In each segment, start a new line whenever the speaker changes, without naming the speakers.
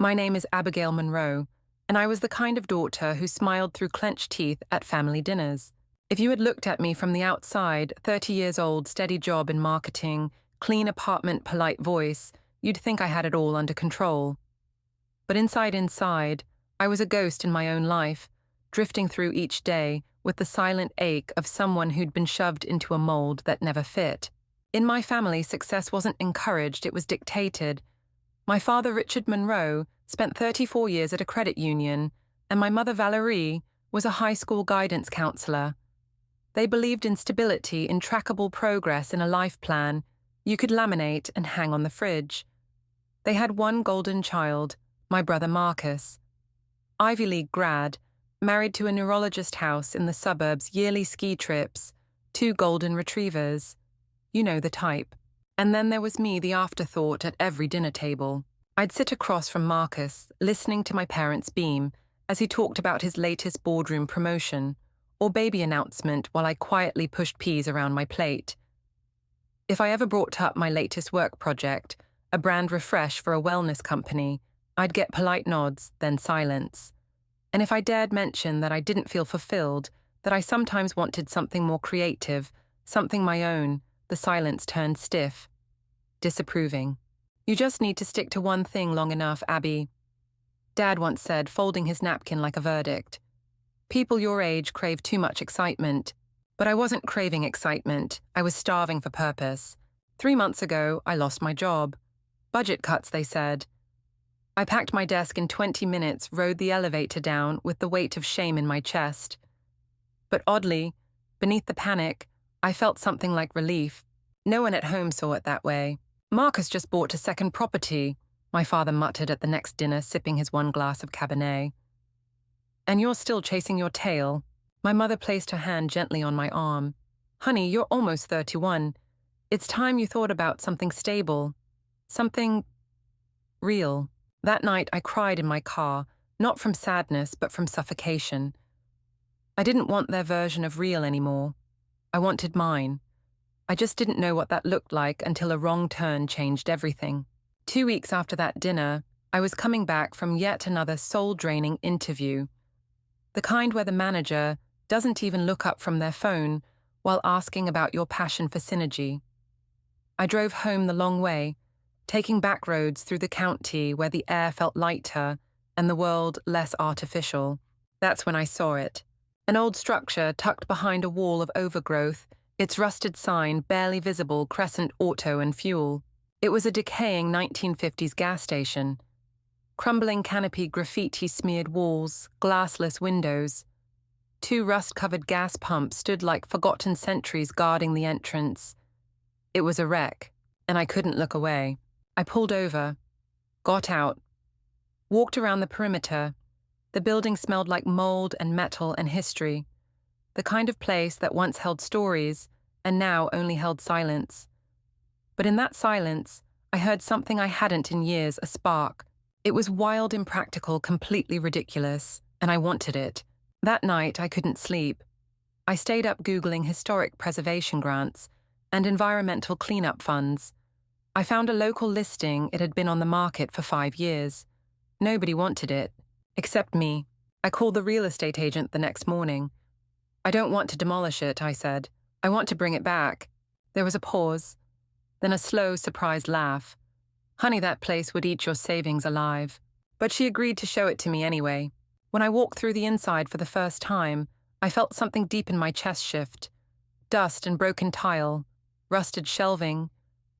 My name is Abigail Monroe, and I was the kind of daughter who smiled through clenched teeth at family dinners. If you had looked at me from the outside, 30 years old, steady job in marketing, clean apartment, polite voice, you'd think I had it all under control. But inside, I was a ghost in my own life, drifting through each day with the silent ache of someone who'd been shoved into a mold that never fit. In my family, success wasn't encouraged, it was dictated. My father, Richard Monroe, spent 34 years at a credit union, and my mother, Valerie, was a high school guidance counselor. They believed in stability, in trackable progress, in a life plan you could laminate and hang on the fridge. They had one golden child, my brother Marcus. Ivy League grad, married to a neurologist house in the suburbs, yearly ski trips, 2 golden retrievers. You know the type. And then there was me, the afterthought at every dinner table. I'd sit across from Marcus, listening to my parents beam as he talked about his latest boardroom promotion or baby announcement while I quietly pushed peas around my plate. If I ever brought up my latest work project, a brand refresh for a wellness company, I'd get polite nods, then silence. And if I dared mention that I didn't feel fulfilled, that I sometimes wanted something more creative, something my own, the silence turned stiff, disapproving. You just need to stick to one thing long enough, Abby. Dad once said, folding his napkin like a verdict. People your age crave too much excitement. But I wasn't craving excitement. I was starving for purpose. 3 months ago, I lost my job. Budget cuts, they said. I packed my desk in 20 minutes, rode the elevator down with the weight of shame in my chest. But oddly, beneath the panic, I felt something like relief. No one at home saw it that way. Marcus just bought a second property, my father muttered at the next dinner, sipping his 1 glass of Cabernet. And you're still chasing your tail. My mother placed her hand gently on my arm. Honey, you're almost 31. It's time you thought about something stable. Something real. That night I cried in my car, not from sadness, but from suffocation. I didn't want their version of real anymore. I wanted mine. I just didn't know what that looked like until a wrong turn changed everything. 2 weeks after that dinner, I was coming back from yet another soul-draining interview. The kind where the manager doesn't even look up from their phone while asking about your passion for synergy. I drove home the long way, taking back roads through the county where the air felt lighter and the world less artificial. That's when I saw it. An old structure tucked behind a wall of overgrowth, its rusted sign barely visible, Crescent Auto and Fuel. It was a decaying 1950s gas station. Crumbling canopy graffiti-smeared walls, glassless windows. 2 rust-covered gas pumps stood like forgotten sentries guarding the entrance. It was a wreck, and I couldn't look away. I pulled over, got out, walked around the perimeter. The building smelled like mold and metal and history, the kind of place that once held stories and now only held silence. But in that silence, I heard something I hadn't in years, a spark. It was wild, impractical, completely ridiculous, and I wanted it. That night, I couldn't sleep. I stayed up Googling historic preservation grants and environmental cleanup funds. I found a local listing. It had been on the market for 5 years. Nobody wanted it, except me. I called the real estate agent the next morning. I don't want to demolish it, I said. I want to bring it back. There was a pause, then a slow, surprised laugh. Honey, that place would eat your savings alive. But she agreed to show it to me anyway. When I walked through the inside for the first time, I felt something deep in my chest shift. Dust and broken tile, rusted shelving,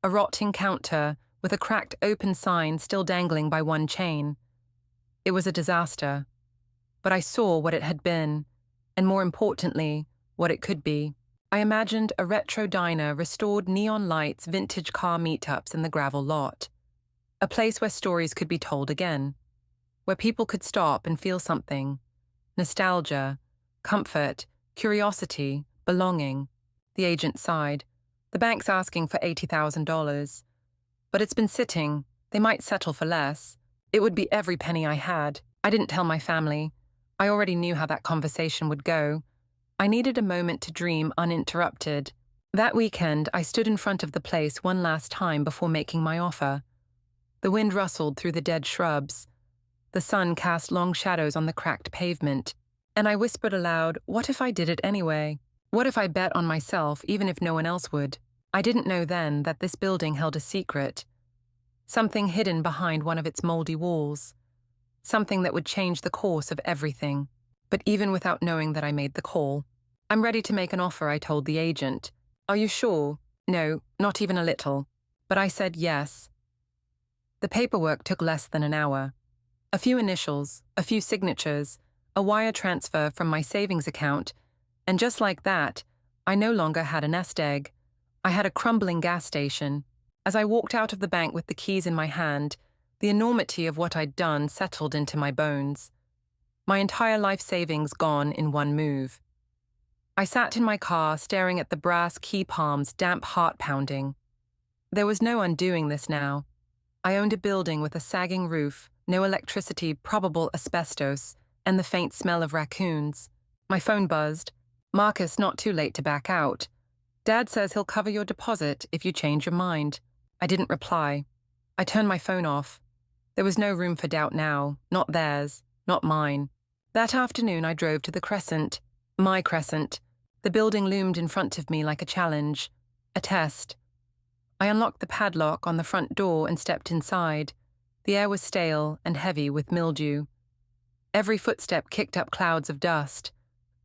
a rotting counter with a cracked open sign still dangling by one chain. It was a disaster. But I saw what it had been, and more importantly, what it could be. I imagined a retro diner, restored neon lights, vintage car meetups in the gravel lot. A place where stories could be told again, where people could stop and feel something. Nostalgia, comfort, curiosity, belonging. The agent sighed. The bank's asking for $80,000. But it's been sitting. They might settle for less. It would be every penny I had. I didn't tell my family. I already knew how that conversation would go. I needed a moment to dream uninterrupted. That weekend, I stood in front of the place one last time before making my offer. The wind rustled through the dead shrubs. The sun cast long shadows on the cracked pavement, and I whispered aloud, what if I did it anyway? What if I bet on myself even if no one else would? I didn't know then that this building held a secret, something hidden behind one of its moldy walls, something that would change the course of everything. But even without knowing that I made the call, I'm ready to make an offer, I told the agent. Are you sure? No, not even a little. But I said yes. The paperwork took less than an hour. A few initials, a few signatures, a wire transfer from my savings account, and just like that, I no longer had a nest egg. I had a crumbling gas station. As I walked out of the bank with the keys in my hand, the enormity of what I'd done settled into my bones. My entire life savings gone in one move. I sat in my car staring at the brass key palms, damp heart pounding. There was no undoing this now. I owned a building with a sagging roof, no electricity, probable asbestos, and the faint smell of raccoons. My phone buzzed. Marcus, not too late to back out. Dad says he'll cover your deposit if you change your mind. I didn't reply. I turned my phone off. There was no room for doubt now, not theirs, not mine. That afternoon I drove to the Crescent, my Crescent. The building loomed in front of me like a challenge, a test. I unlocked the padlock on the front door and stepped inside. The air was stale and heavy with mildew. Every footstep kicked up clouds of dust.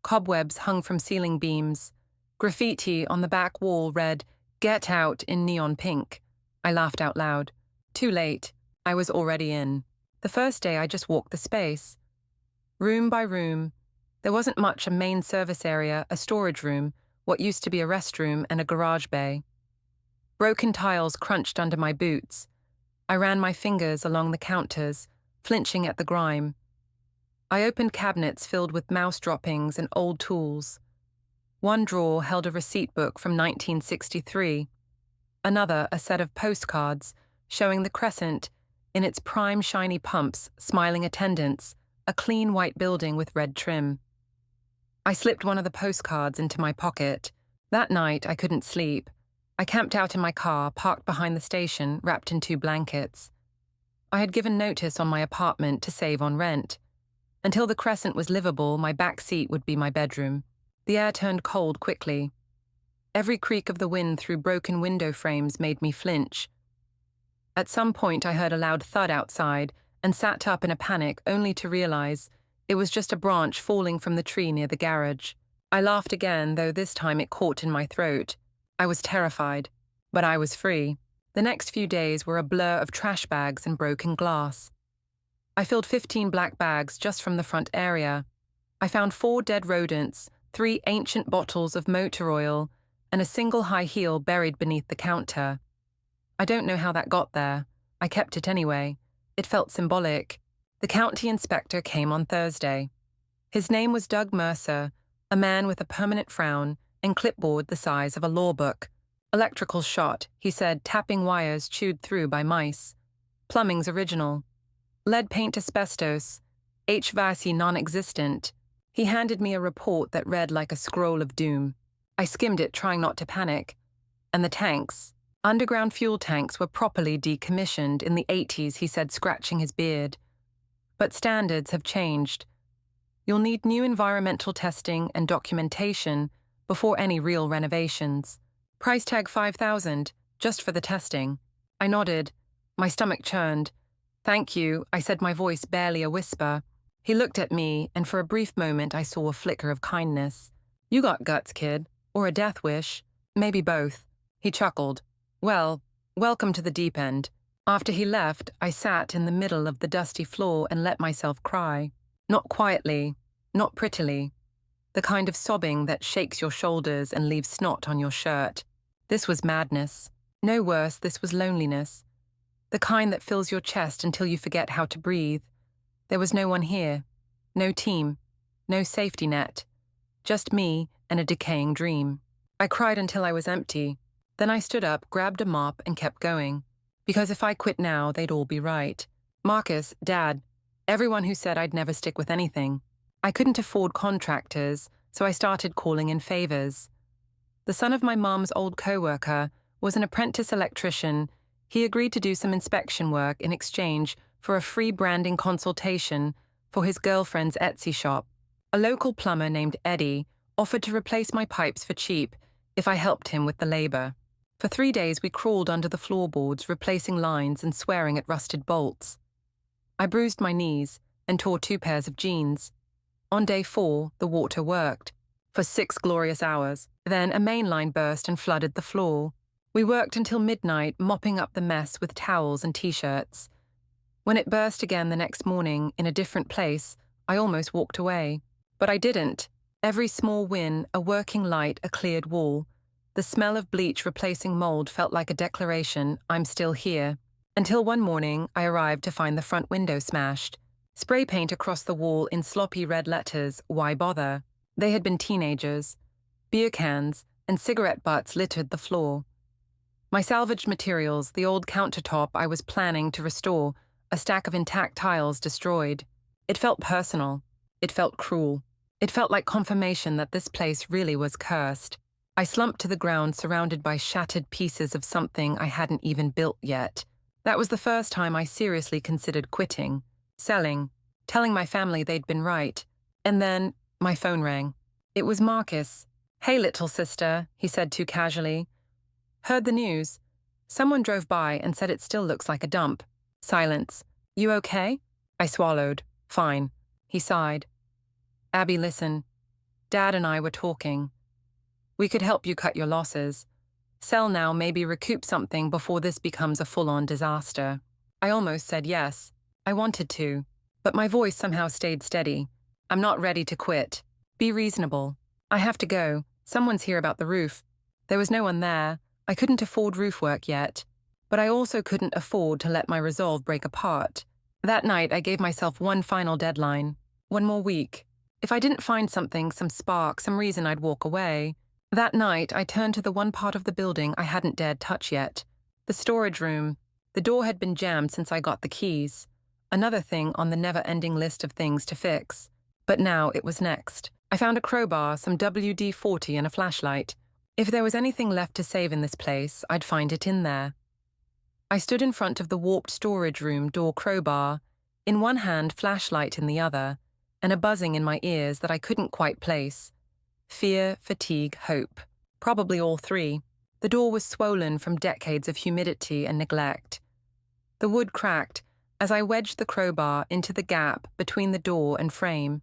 Cobwebs hung from ceiling beams. Graffiti on the back wall read, "Get out" in neon pink. I laughed out loud. Too late. I was already in. The first day I just walked the space. Room by room. There wasn't much: a main service area, a storage room, what used to be a restroom, and a garage bay. Broken tiles crunched under my boots. I ran my fingers along the counters, flinching at the grime. I opened cabinets filled with mouse droppings and old tools. One drawer held a receipt book from 1963. Another, a set of postcards showing the Crescent in its prime shiny pumps, smiling attendants, a clean white building with red trim. I slipped one of the postcards into my pocket. That night, I couldn't sleep. I camped out in my car, parked behind the station, wrapped in 2 blankets. I had given notice on my apartment to save on rent. Until the Crescent was livable, my back seat would be my bedroom. The air turned cold quickly. Every creak of the wind through broken window frames made me flinch. At some point, I heard a loud thud outside and sat up in a panic, only to realize it was just a branch falling from the tree near the garage. I laughed again, though this time it caught in my throat. I was terrified, but I was free. The next few days were a blur of trash bags and broken glass. I filled 15 black bags just from the front area. I found 4 dead rodents, 3 ancient bottles of motor oil, and a single high heel buried beneath the counter. I don't know how that got there. I kept it anyway. It felt symbolic. The county inspector came on Thursday. His name was Doug Mercer, a man with a permanent frown and clipboard the size of a law book. Electrical shot, he said, tapping wires chewed through by mice. Plumbing's original. Lead paint asbestos. HVAC non-existent. He handed me a report that read like a scroll of doom. I skimmed it, trying not to panic. And the tanks. Underground fuel tanks were properly decommissioned in the 80s, he said, scratching his beard. But standards have changed. You'll need new environmental testing and documentation before any real renovations. Price tag $5,000, just for the testing. I nodded. My stomach churned. Thank you, I said, my voice barely a whisper. He looked at me, and for a brief moment I saw a flicker of kindness. You got guts, kid. Or a death wish. Maybe both. He chuckled. Well, welcome to the deep end. After he left, I sat in the middle of the dusty floor and let myself cry. Not quietly, not prettily. The kind of sobbing that shakes your shoulders and leaves snot on your shirt. This was madness. No worse, this was loneliness. The kind that fills your chest until you forget how to breathe. There was no one here. No team. No safety net. Just me and a decaying dream. I cried until I was empty. Then I stood up, grabbed a mop, and kept going. Because if I quit now, they'd all be right. Marcus, Dad, everyone who said I'd never stick with anything. I couldn't afford contractors, so I started calling in favors. The son of my mom's old co-worker was an apprentice electrician. He agreed to do some inspection work in exchange for a free branding consultation for his girlfriend's Etsy shop. A local plumber named Eddie offered to replace my pipes for cheap if I helped him with the labor. For 3 days we crawled under the floorboards, replacing lines and swearing at rusted bolts. I bruised my knees and tore 2 pairs of jeans. On day 4, the water worked for 6 glorious hours. Then a main line burst and flooded the floor. We worked until midnight, mopping up the mess with towels and t-shirts. When it burst again the next morning in a different place, I almost walked away. But I didn't. Every small win, a working light, a cleared wall. The smell of bleach replacing mold felt like a declaration, I'm still here. Until one morning, I arrived to find the front window smashed. Spray paint across the wall in sloppy red letters, why bother? They had been teenagers. Beer cans and cigarette butts littered the floor. My salvaged materials, the old countertop I was planning to restore, a stack of intact tiles destroyed. It felt personal. It felt cruel. It felt like confirmation that this place really was cursed. I slumped to the ground, surrounded by shattered pieces of something I hadn't even built yet. That was the first time I seriously considered quitting, selling, telling my family they'd been right. And then my phone rang. It was Marcus. Hey, little sister, he said too casually. Heard the news. Someone drove by and said it still looks like a dump. Silence. You okay? I swallowed. Fine. He sighed. Abby, listen. Dad and I were talking. We could help you cut your losses. Sell now, maybe recoup something before this becomes a full-on disaster. I almost said yes. I wanted to. But my voice somehow stayed steady. I'm not ready to quit. Be reasonable. I have to go. Someone's here about the roof. There was no one there. I couldn't afford roof work yet. But I also couldn't afford to let my resolve break apart. That night, I gave myself one final deadline. 1 more week. If I didn't find something, some spark, some reason, I'd walk away. That night, I turned to the one part of the building I hadn't dared touch yet. The storage room. The door had been jammed since I got the keys. Another thing on the never-ending list of things to fix. But now it was next. I found a crowbar, some WD-40 and a flashlight. If there was anything left to save in this place, I'd find it in there. I stood in front of the warped storage room door crowbar, in one hand, flashlight in the other, and a buzzing in my ears that I couldn't quite place. Fear, fatigue, hope. Probably all 3. The door was swollen from decades of humidity and neglect. The wood cracked as I wedged the crowbar into the gap between the door and frame.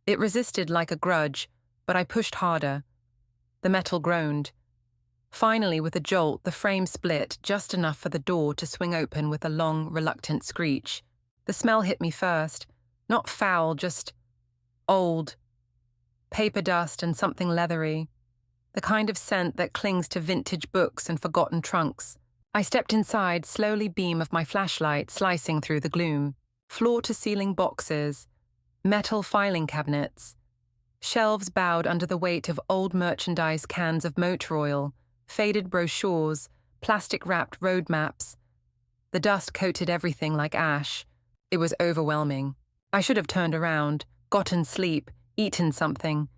It resisted like a grudge, but I pushed harder. The metal groaned. Finally, with a jolt, the frame split just enough for the door to swing open with a long, reluctant screech. The smell hit me first. Not foul, just old. Paper dust and something leathery. The kind of scent that clings to vintage books and forgotten trunks. I stepped inside, slowly beam of my flashlight slicing through the gloom. Floor-to-ceiling boxes. Metal filing cabinets. Shelves bowed under the weight of old merchandise cans of motor oil, faded brochures, plastic-wrapped road maps. The dust coated everything like ash. It was overwhelming. I should have turned around, gotten sleep, eaten something.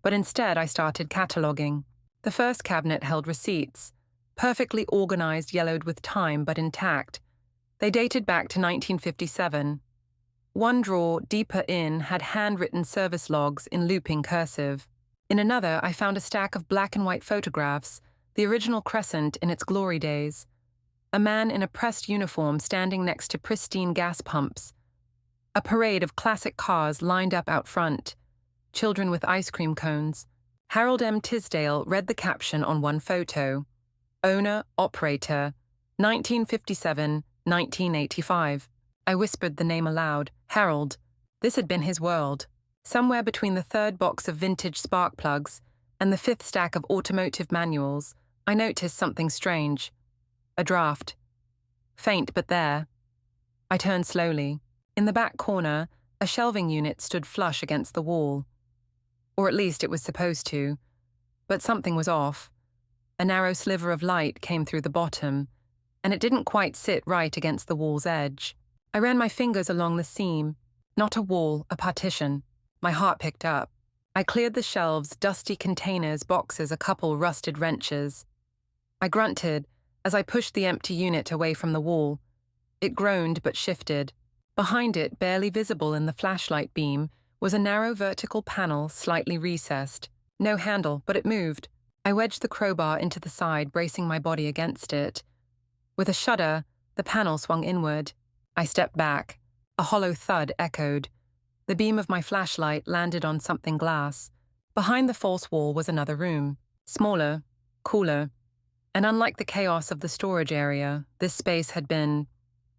But instead I started cataloguing. The first cabinet held receipts, perfectly organized, yellowed with time, but intact. They dated back to 1957. One drawer, deeper in, had handwritten service logs in looping cursive. In another, I found a stack of black and white photographs, the original Crescent in its glory days. A man in a pressed uniform standing next to pristine gas pumps. A parade of classic cars lined up out front. Children with ice cream cones. Harold M. Tisdale read the caption on one photo. Owner, operator, 1957-1985. I whispered the name aloud. Harold. This had been his world. Somewhere between the 3rd box of vintage spark plugs and the 5th stack of automotive manuals, I noticed something strange. A draft. Faint, but there. I turned slowly. In the back corner, a shelving unit stood flush against the wall. Or at least it was supposed to. But something was off. A narrow sliver of light came through the bottom, and it didn't quite sit right against the wall's edge. I ran my fingers along the seam. Not a wall, a partition. My heart picked up. I cleared the shelves, dusty containers, boxes, a couple rusted wrenches. I grunted as I pushed the empty unit away from the wall. It groaned but shifted. Behind it, barely visible in the flashlight beam, was a narrow vertical panel slightly recessed. No handle, but it moved. I wedged the crowbar into the side, bracing my body against it. With a shudder, the panel swung inward. I stepped back. A hollow thud echoed. The beam of my flashlight landed on something glass. Behind the false wall was another room. Smaller, cooler. And unlike the chaos of the storage area, this space had been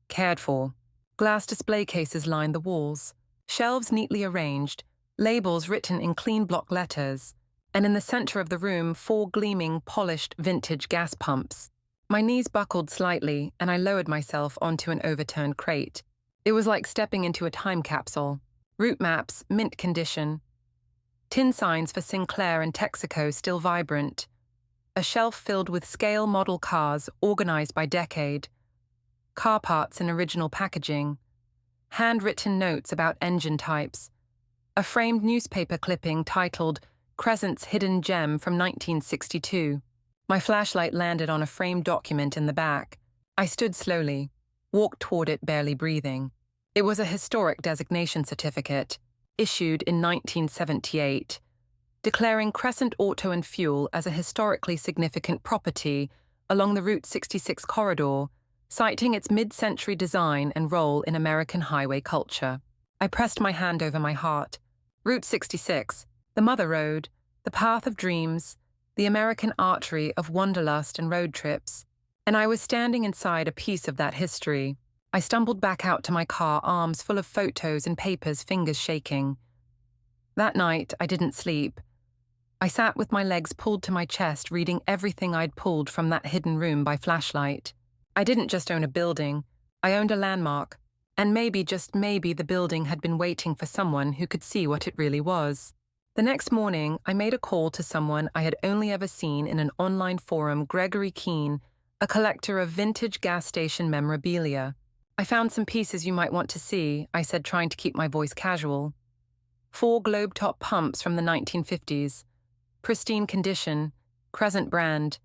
cared for. Glass display cases lined the walls, shelves neatly arranged, labels written in clean block letters, and in the center of the room, 4 gleaming, polished vintage gas pumps. My knees buckled slightly, and I lowered myself onto an overturned crate. It was like stepping into a time capsule. Route maps, mint condition. Tin signs for Sinclair and Texaco still vibrant. A shelf filled with scale model cars organized by decade. Car parts in original packaging. Handwritten notes about engine types. A framed newspaper clipping titled Crescent's Hidden Gem from 1962. My flashlight landed on a framed document in the back. I stood slowly, walked toward it barely breathing. It was a historic designation certificate, issued in 1978, declaring Crescent Auto and Fuel as a historically significant property along the Route 66 corridor, citing its mid-century design and role in American highway culture. I pressed my hand over my heart. Route 66, the Mother Road, the path of dreams, the American artery of wanderlust and road trips. And I was standing inside a piece of that history. I stumbled back out to my car, arms full of photos and papers, fingers shaking. That night, I didn't sleep. I sat with my legs pulled to my chest, reading everything I'd pulled from that hidden room by flashlight. I didn't just own a building. I owned a landmark. And maybe, just maybe, the building had been waiting for someone who could see what it really was. The next morning, I made a call to someone I had only ever seen in an online forum, Gregory Keene, a collector of vintage gas station memorabilia. I found some pieces you might want to see, I said, trying to keep my voice casual. 4 globe-top pumps from the 1950s. Pristine condition, Crescent brand,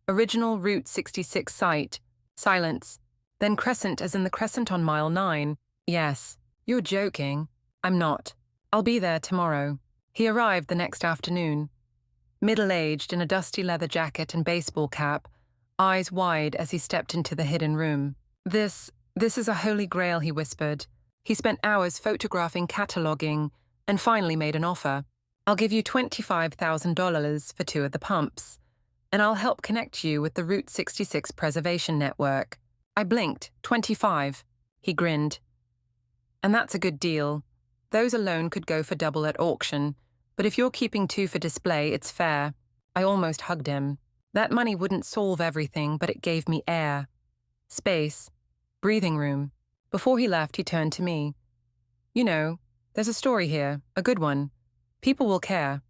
original Route 66 site, silence. Then Crescent as in the Crescent on mile 9. Yes, you're joking. I'm not. I'll be there tomorrow. He arrived the next afternoon. Middle-aged in a dusty leather jacket and baseball cap, eyes wide as he stepped into the hidden room. This is a holy grail, he whispered. He spent hours photographing, cataloging, and finally made an offer. I'll give you $25,000 for 2 of the pumps, and I'll help connect you with the Route 66 Preservation Network. I blinked. 25. He grinned. And that's a good deal. Those alone could go for double at auction, but if you're keeping 2 for display, it's fair. I almost hugged him. That money wouldn't solve everything, but it gave me air. Space. Breathing room. Before he left, he turned to me. You know, there's a story here, a good one. People will care.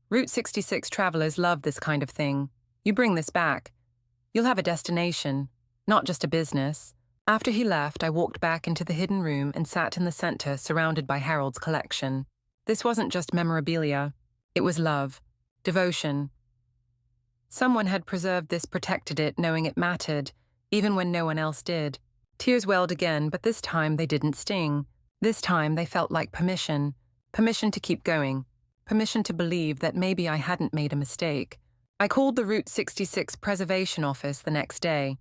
Route 66 travelers love this kind of thing. You bring this back. You'll have a destination, not just a business. After he left, I walked back into the hidden room and sat in the center, surrounded by Harold's collection. This wasn't just memorabilia. It was love, devotion. Someone had preserved this, protected it, knowing it mattered, even when no one else did. Tears welled again, but this time they didn't sting. This time they felt like permission. Permission to keep going. Permission to believe that maybe I hadn't made a mistake. I called the Route 66 Preservation Office the next day,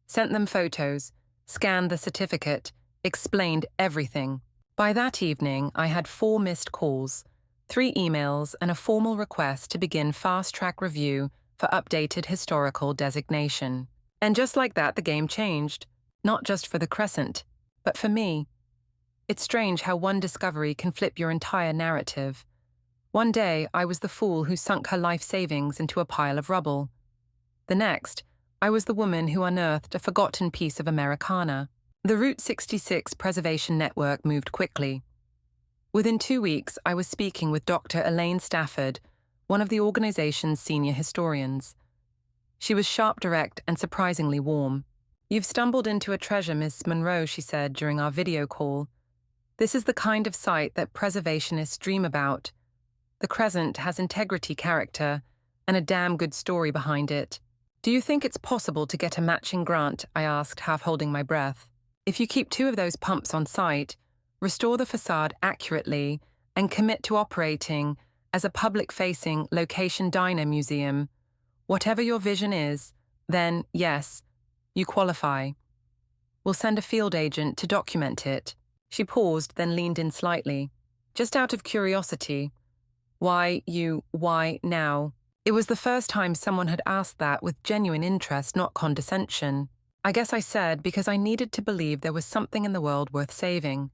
sent them photos, scanned the certificate, explained everything. By that evening, I had 4 missed calls, 3 emails, and a formal request to begin fast-track review for updated historical designation. And just like that, the game changed. Not just for the Crescent, but for me. It's strange how one discovery can flip your entire narrative. One day, I was the fool who sunk her life savings into a pile of rubble. The next, I was the woman who unearthed a forgotten piece of Americana. The Route 66 Preservation Network moved quickly. Within 2 weeks, I was speaking with Dr. Elaine Stafford, one of the organization's senior historians. She was sharp, direct, and surprisingly warm. "You've stumbled into a treasure, Miss Monroe," she said during our video call. "This is the kind of site that preservationists dream about. The Crescent has integrity, character, and a damn good story behind it." "Do you think it's possible to get a matching grant?" I asked, half holding my breath. If you keep 2 of those pumps on site, restore the facade accurately, and commit to operating as a public-facing location diner museum, whatever your vision is, then, yes, you qualify. We'll send a field agent to document it. She paused, then leaned in slightly. Just out of curiosity. Why now? It was the first time someone had asked that with genuine interest, not condescension. I guess I said because I needed to believe there was something in the world worth saving.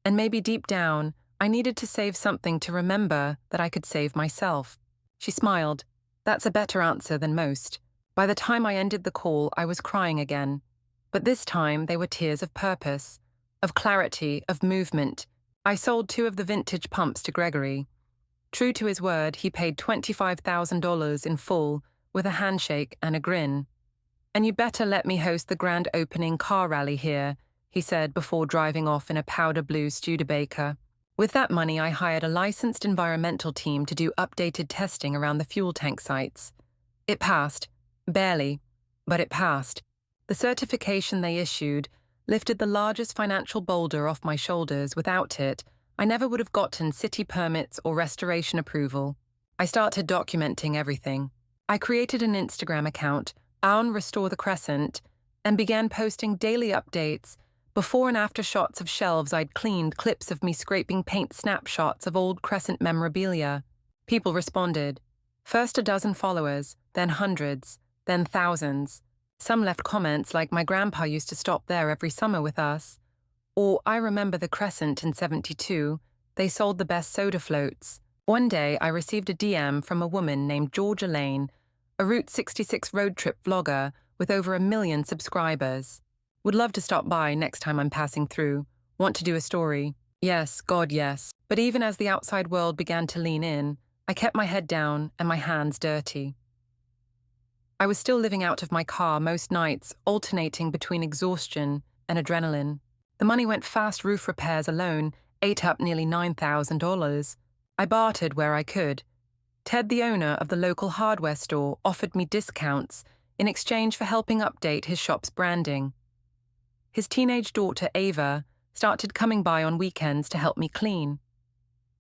And maybe deep down, I needed to save something to remember that I could save myself. She smiled. That's a better answer than most. By the time I ended the call, I was crying again. But this time, they were tears of purpose, of clarity, of movement. I sold 2 of the vintage pumps to Gregory. True to his word, he paid $25,000 in full, with a handshake and a grin. And you better let me host the grand opening car rally here, he said before driving off in a powder blue Studebaker. With that money, I hired a licensed environmental team to do updated testing around the fuel tank sites. It passed. Barely, but it passed. The certification they issued lifted the largest financial boulder off my shoulders. Without it, I never would have gotten city permits or restoration approval. I started documenting everything. I created an Instagram account, Restore the Crescent, and began posting daily updates, before and after shots of shelves I'd cleaned, clips of me scraping paint, snapshots of old Crescent memorabilia. People responded. First a dozen followers, then hundreds, then thousands. Some left comments like my grandpa used to stop there every summer with us. Or I remember the Crescent in '72, they sold the best soda floats. One day I received a DM from a woman named Georgia Lane, a Route 66 road trip vlogger with over 1 million subscribers. Would love to stop by next time I'm passing through. Want to do a story? Yes, God yes. But even as the outside world began to lean in, I kept my head down and my hands dirty. I was still living out of my car most nights, alternating between exhaustion and adrenaline. The money went fast. Roof repairs alone ate up nearly $9,000. I bartered where I could. Ted, the owner of the local hardware store, offered me discounts in exchange for helping update his shop's branding. His teenage daughter, Ava, started coming by on weekends to help me clean.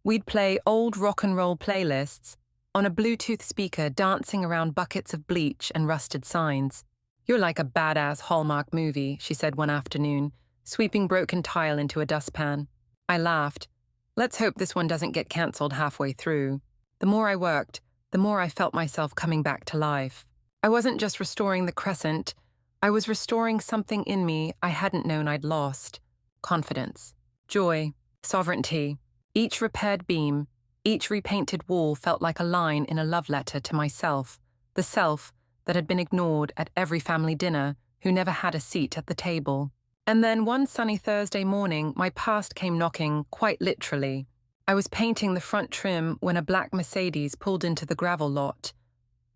We'd play old rock and roll playlists on a Bluetooth speaker, dancing around buckets of bleach and rusted signs. You're like a badass Hallmark movie, she said one afternoon, sweeping broken tile into a dustpan. I laughed. Let's hope this one doesn't get cancelled halfway through. The more I worked, the more I felt myself coming back to life. I wasn't just restoring the Crescent, I was restoring something in me I hadn't known I'd lost. Confidence, joy, sovereignty. Each repaired beam, each repainted wall felt like a line in a love letter to myself, the self that had been ignored at every family dinner, who never had a seat at the table. And then one sunny Thursday morning, my past came knocking, quite literally. I was painting the front trim when a black Mercedes pulled into the gravel lot.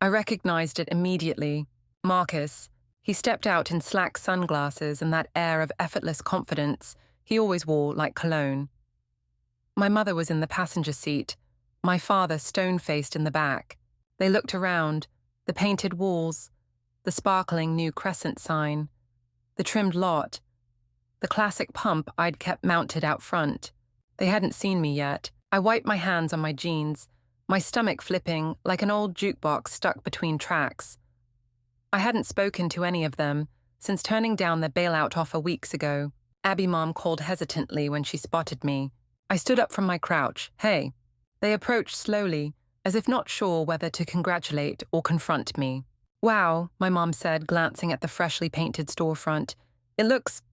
I recognized it immediately. Marcus. He stepped out in slack sunglasses and that air of effortless confidence he always wore like cologne. My mother was in the passenger seat, my father stone-faced in the back. They looked around, the painted walls, the sparkling new Crescent sign, the trimmed lot, the classic pump I'd kept mounted out front. They hadn't seen me yet. I wiped my hands on my jeans, my stomach flipping like an old jukebox stuck between tracks. I hadn't spoken to any of them since turning down their bailout offer weeks ago. Abby Mom called hesitantly when she spotted me. I stood up from my crouch. Hey. They approached slowly, as if not sure whether to congratulate or confront me. Wow, my mom said, glancing at the freshly painted storefront. It looks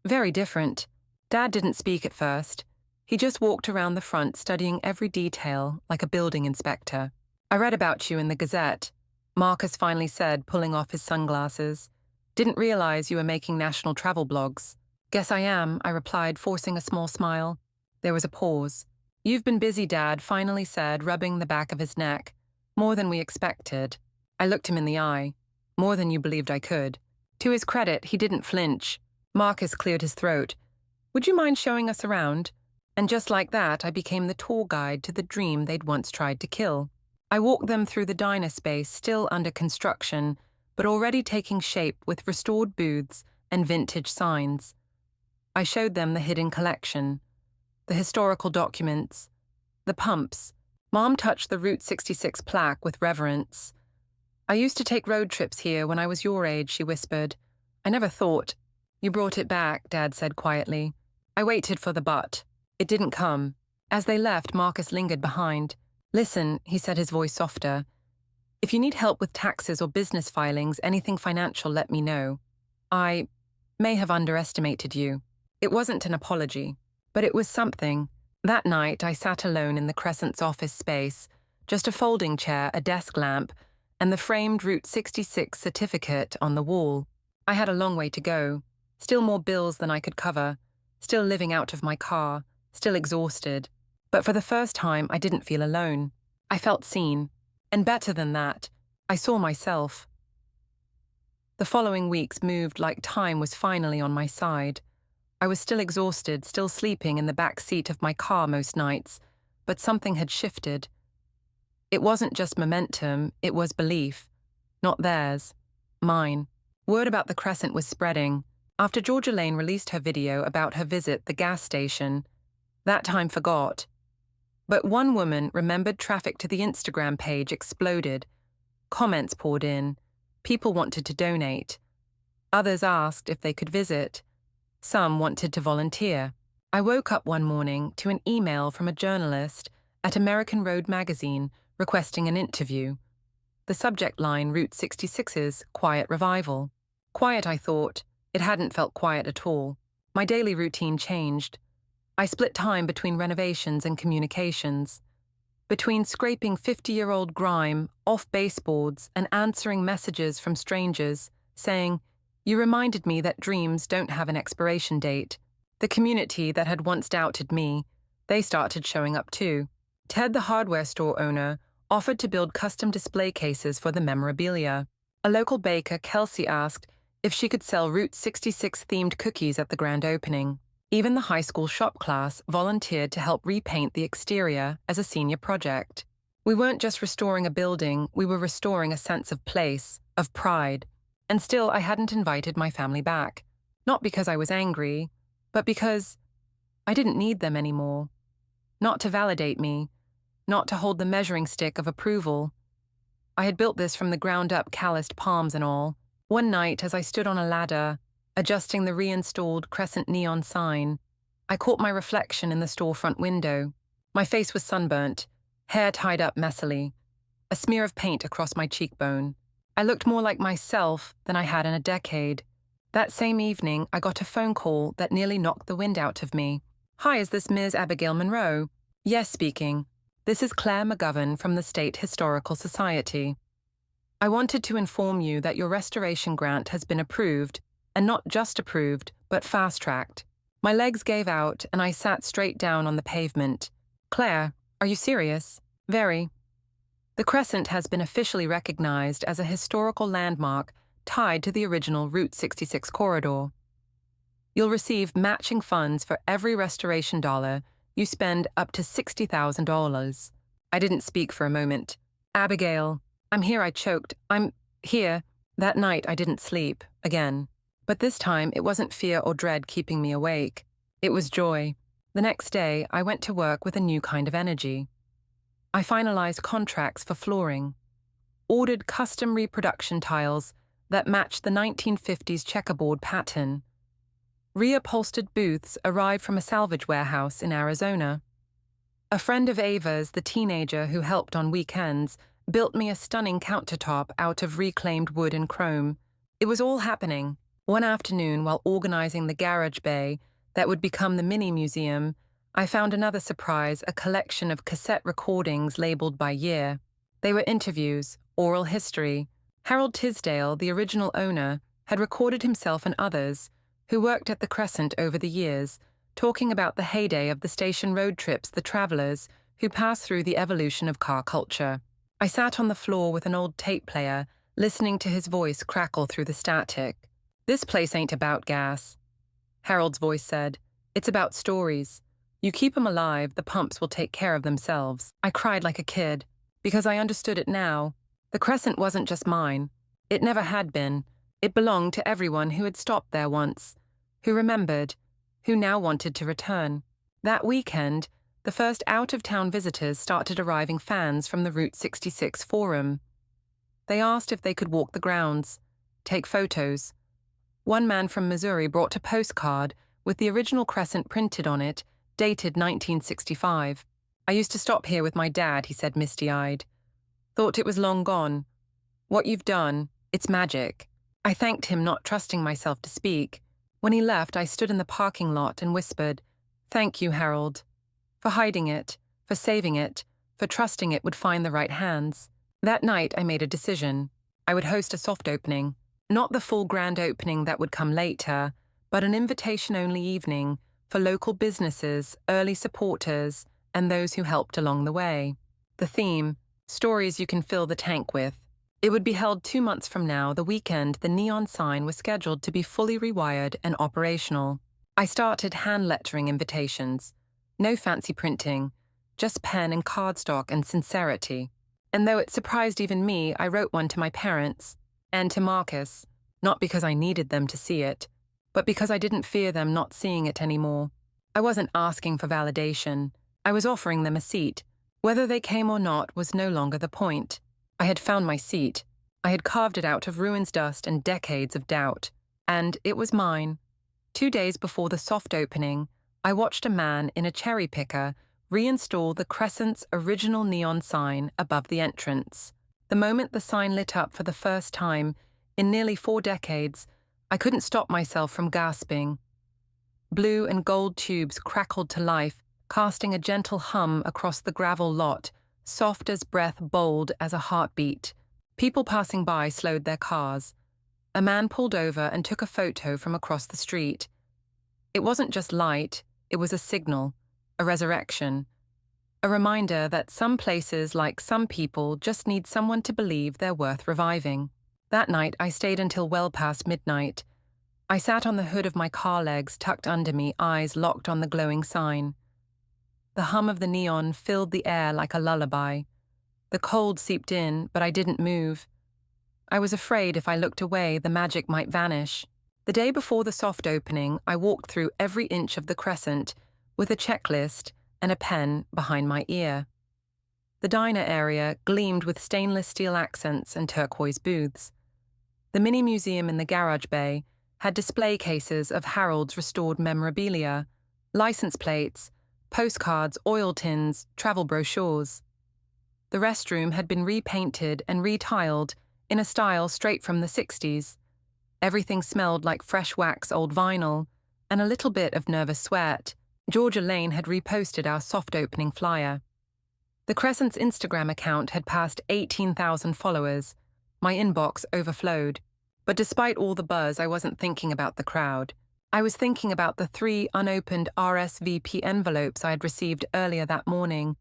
very different. Dad didn't speak at first. He just walked around the front, studying every detail like a building inspector. I read about you in the Gazette, Marcus finally said, pulling off his sunglasses. Didn't realize you were making national travel blogs. Guess I am, I replied, forcing a small smile. There was a pause. You've been busy, Dad finally said, rubbing the back of his neck. More than we expected. I looked him in the eye. More than you believed I could. To his credit, he didn't flinch. Marcus cleared his throat. Would you mind showing us around? And just like that, I became the tour guide to the dream they'd once tried to kill. I walked them through the diner space, still under construction, but already taking shape with restored booths and vintage signs. I showed them the hidden collection, the historical documents, the pumps. Mom touched the Route 66 plaque with reverence. I used to take road trips here when I was your age, she whispered. I never thought. You brought it back, Dad said quietly. I waited for the but. It didn't come. As they left, Marcus lingered behind. Listen, he said, his voice softer. If you need help with taxes or business filings, anything financial, let me know. I may have underestimated you. It wasn't an apology, but it was something. That night, I sat alone in the Crescent's office space, just a folding chair, a desk lamp, and the framed Route 66 certificate on the wall. I had a long way to go, still more bills than I could cover, still living out of my car, still exhausted. But for the first time, I didn't feel alone. I felt seen. And better than that, I saw myself. The following weeks moved like time was finally on my side. I was still exhausted, still sleeping in the back seat of my car most nights, but something had shifted. It wasn't just momentum, it was belief. Not theirs. Mine. Word about the Crescent was spreading. After Georgia Lane released her video about her visit the gas station, that time forgot. But one woman remembered. Traffic to the Instagram page exploded. Comments poured in. People wanted to donate. Others asked if they could visit. Some wanted to volunteer. I woke up one morning to an email from a journalist at American Road magazine requesting an interview. The subject line, Route 66's Quiet Revival. Quiet, I thought. It hadn't felt quiet at all. My daily routine changed. I split time between renovations and communications. Between scraping 50-year-old grime off baseboards and answering messages from strangers saying, "You reminded me that dreams don't have an expiration date." The community that had once doubted me, they started showing up too. Ted, the hardware store owner, offered to build custom display cases for the memorabilia. A local baker, Kelsey, asked if she could sell Route 66-themed cookies at the grand opening. Even the high school shop class volunteered to help repaint the exterior as a senior project. We weren't just restoring a building, we were restoring a sense of place, of pride. And still, I hadn't invited my family back. Not because I was angry, but because I didn't need them anymore. Not to validate me, not to hold the measuring stick of approval. I had built this from the ground up, calloused palms and all. One night, as I stood on a ladder, adjusting the reinstalled Crescent neon sign, I caught my reflection in the storefront window. My face was sunburnt, hair tied up messily, a smear of paint across my cheekbone. I looked more like myself than I had in a decade. That same evening, I got a phone call that nearly knocked the wind out of me. "Hi, is this Ms. Abigail Monroe?" "Yes, speaking. This is Claire McGovern from the State Historical Society. I wanted to inform you that your restoration grant has been approved, and not just approved, but fast-tracked." My legs gave out, and I sat straight down on the pavement. "Claire, are you serious?" "Very. The Crescent has been officially recognized as a historical landmark tied to the original Route 66 corridor. You'll receive matching funds for every restoration dollar you spend, up to $60,000. I didn't speak for a moment. "Abigail, I'm here," I choked. "I'm here." That night I didn't sleep, again. But this time it wasn't fear or dread keeping me awake. It was joy. The next day I went to work with a new kind of energy. I finalized contracts for flooring, ordered custom reproduction tiles that matched the 1950s checkerboard pattern. Reupholstered booths arrived from a salvage warehouse in Arizona. A friend of Ava's, the teenager who helped on weekends, built me a stunning countertop out of reclaimed wood and chrome. It was all happening. One afternoon, while organizing the garage bay that would become the mini-museum, I found another surprise, a collection of cassette recordings labeled by year. They were interviews, oral history. Harold Tisdale, the original owner, had recorded himself and others who worked at the Crescent over the years, talking about the heyday of the station road trips, the travelers who passed through the evolution of car culture. I sat on the floor with an old tape player, listening to his voice crackle through the static. "This place ain't about gas," Harold's voice said. "It's about stories. You keep them alive, the pumps will take care of themselves." I cried like a kid, because I understood it now. The Crescent wasn't just mine. It never had been. It belonged to everyone who had stopped there once, who remembered, who now wanted to return. That weekend, the first out-of-town visitors started arriving fans from the Route 66 forum. They asked if they could walk the grounds, take photos. One man from Missouri brought a postcard with the original Crescent printed on it, dated 1965. "I used to stop here with my dad," he said misty-eyed. "Thought it was long gone. What you've done, it's magic." I thanked him, not trusting myself to speak. When he left, I stood in the parking lot and whispered, "Thank you, Harold, for hiding it, for saving it, for trusting it would find the right hands." That night, I made a decision. I would host a soft opening, not the full grand opening that would come later, but an invitation-only evening for local businesses, early supporters, and those who helped along the way. The theme, stories you can fill the tank with. It would be held 2 months from now, the weekend the neon sign was scheduled to be fully rewired and operational. I started hand-lettering invitations. No fancy printing, just pen and cardstock and sincerity. And though it surprised even me, I wrote one to my parents and to Marcus, not because I needed them to see it, but because I didn't fear them not seeing it anymore. I wasn't asking for validation. I was offering them a seat. Whether they came or not was no longer the point. I had found my seat. I had carved it out of ruins, dust, and decades of doubt. And it was mine. 2 days before the soft opening, I watched a man in a cherry picker reinstall the Crescent's original neon sign above the entrance. The moment the sign lit up for the first time in nearly 4 decades, I couldn't stop myself from gasping. Blue and gold tubes crackled to life, casting a gentle hum across the gravel lot, soft as breath, bold as a heartbeat. People passing by slowed their cars. A man pulled over and took a photo from across the street. It wasn't just light, it was a signal, a resurrection, a reminder that some places, like some people, just need someone to believe they're worth reviving. That night, I stayed until well past midnight. I sat on the hood of my car, legs tucked under me, eyes locked on the glowing sign. The hum of the neon filled the air like a lullaby. The cold seeped in, but I didn't move. I was afraid if I looked away, the magic might vanish. The day before the soft opening, I walked through every inch of the Crescent with a checklist and a pen behind my ear. The diner area gleamed with stainless steel accents and turquoise booths. The mini-museum in the garage bay had display cases of Harold's restored memorabilia, license plates, postcards, oil tins, travel brochures. The restroom had been repainted and retiled in a style straight from the 60s. Everything smelled like fresh wax, old vinyl, and a little bit of nervous sweat. Georgia Lane had reposted our soft opening flyer. The Crescent's Instagram account had passed 18,000 followers. My inbox overflowed. But despite all the buzz, I wasn't thinking about the crowd. I was thinking about the 3 unopened RSVP envelopes I had received earlier that morning,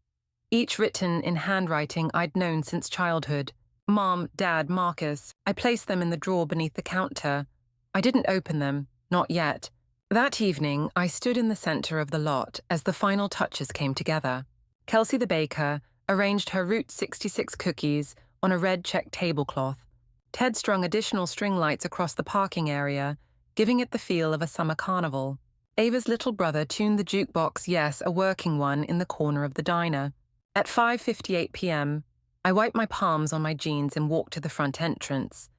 each written in handwriting I'd known since childhood. Mom, Dad, Marcus. I placed them in the drawer beneath the counter. I didn't open them, not yet. That evening, I stood in the center of the lot as the final touches came together. Kelsey the baker arranged her Route 66 cookies on a red check tablecloth. Ted strung additional string lights across the parking area, giving it the feel of a summer carnival. Ava's little brother tuned the jukebox, yes, a working one, in the corner of the diner. At 5:58 p.m., I wiped my palms on my jeans and walked to the front entrance.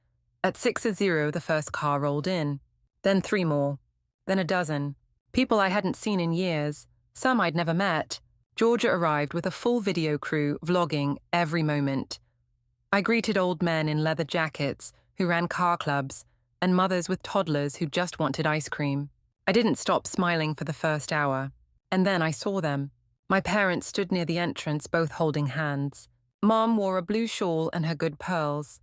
At 6:00, the first car rolled in. Then 3 more. Then a dozen. People I hadn't seen in years. Some I'd never met. Georgia arrived with a full video crew, vlogging every moment. I greeted old men in leather jackets who ran car clubs and mothers with toddlers who just wanted ice cream. I didn't stop smiling for the first hour. And then I saw them. My parents stood near the entrance, both holding hands. Mom wore a blue shawl and her good pearls.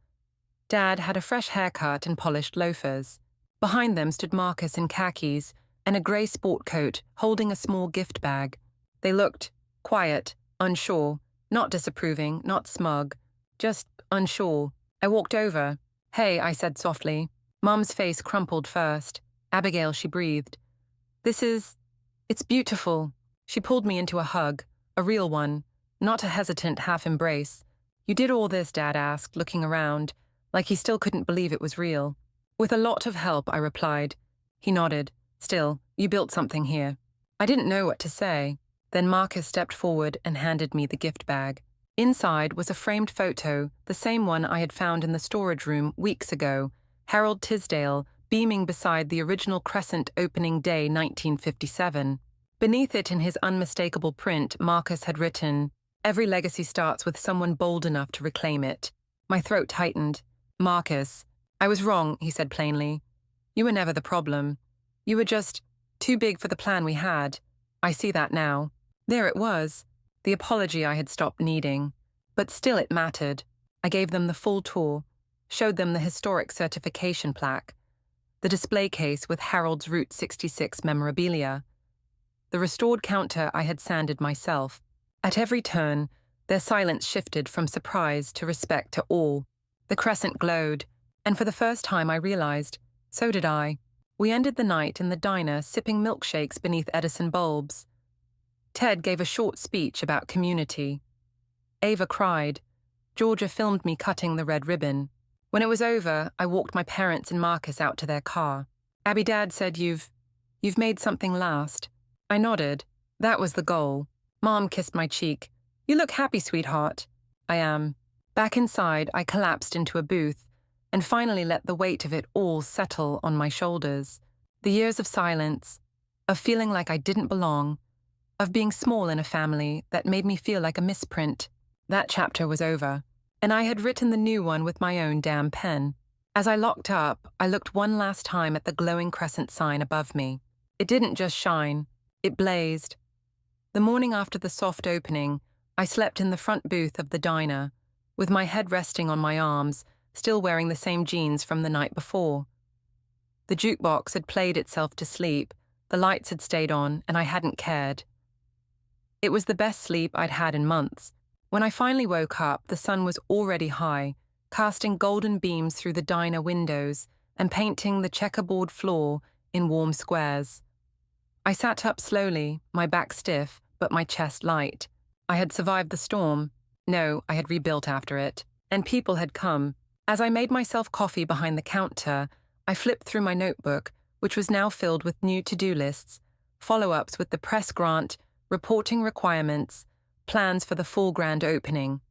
Dad had a fresh haircut and polished loafers. Behind them stood Marcus in khakis and a grey sport coat, holding a small gift bag. They looked quiet, unsure, not disapproving, not smug, just unsure. I walked over. "Hey," I said softly. Mom's face crumpled first. "Abigail," she breathed. It's beautiful." She pulled me into a hug, a real one, not a hesitant half-embrace. "You did all this?" Dad asked, looking around, like he still couldn't believe it was real. "With a lot of help," I replied. He nodded. Still, you built something here. I didn't know what to say. Then Marcus stepped forward and handed me the gift bag. Inside was a framed photo, the same one I had found in the storage room weeks ago, Harold Tisdale beaming beside the original Crescent opening day 1957. Beneath it in his unmistakable print, Marcus had written, "Every legacy starts with someone bold enough to reclaim it." My throat tightened. "Marcus, I was wrong," he said plainly. "You were never the problem. You were just too big for the plan we had. I see that now." There it was, the apology I had stopped needing. But still it mattered. I gave them the full tour, showed them the historic certification plaque, the display case with Harold's Route 66 memorabilia, the restored counter I had sanded myself. At every turn, their silence shifted from surprise to respect to awe. The Crescent glowed, and for the first time I realized, so did I. We ended the night in the diner sipping milkshakes beneath Edison bulbs. Ted gave a short speech about community. Ava cried. Georgia filmed me cutting the red ribbon. When it was over, I walked my parents and Marcus out to their car. "Abby, Dad said you've made something last." I nodded. That was the goal. Mom kissed my cheek. "You look happy, sweetheart." "I am." Back inside, I collapsed into a booth and finally let the weight of it all settle on my shoulders. The years of silence, of feeling like I didn't belong, of being small in a family that made me feel like a misprint. That chapter was over, and I had written the new one with my own damn pen. As I locked up, I looked one last time at the glowing Crescent sign above me. It didn't just shine, it blazed. The morning after the soft opening, I slept in the front booth of the diner, with my head resting on my arms, still wearing the same jeans from the night before. The jukebox had played itself to sleep, the lights had stayed on, and I hadn't cared. It was the best sleep I'd had in months. When I finally woke up, the sun was already high, casting golden beams through the diner windows and painting the checkerboard floor in warm squares. I sat up slowly, my back stiff, but my chest light. I had survived the storm. No, I had rebuilt after it. And people had come. As I made myself coffee behind the counter, I flipped through my notebook, which was now filled with new to-do lists, follow-ups with the press grant, reporting requirements, plans for the full grand opening.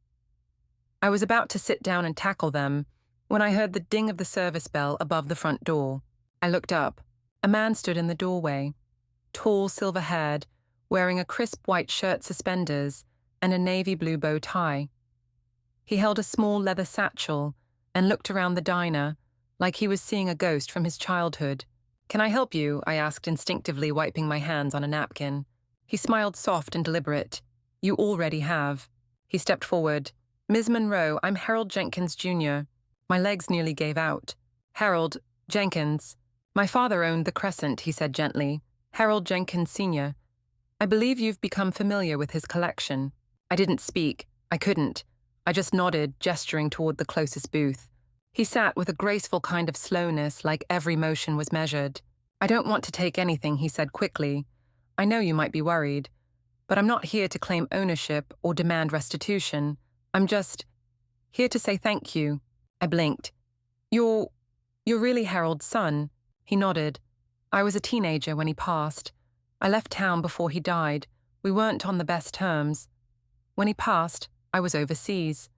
I was about to sit down and tackle them when I heard the ding of the service bell above the front door. I looked up. A man stood in the doorway, tall, silver-haired, wearing a crisp white shirt, suspenders, and a navy blue bow tie. He held a small leather satchel and looked around the diner like he was seeing a ghost from his childhood. "Can I help you?" I asked instinctively, wiping my hands on a napkin. He smiled soft and deliberate. "You already have." He stepped forward. "Ms. Monroe, I'm Harold Jenkins, Jr." My legs nearly gave out. "Harold Jenkins. My father owned the Crescent," he said gently. "Harold Jenkins, Sr. I believe you've become familiar with his collection." I didn't speak. I couldn't. I just nodded, gesturing toward the closest booth. He sat with a graceful kind of slowness, like every motion was measured. "I don't want to take anything," he said quickly. "I know you might be worried, but I'm not here to claim ownership or demand restitution. I'm just here to say thank you." I blinked. You're really Harold's son." He nodded. "I was a teenager when he passed. I left town before he died. We weren't on the best terms. When he passed, I was overseas.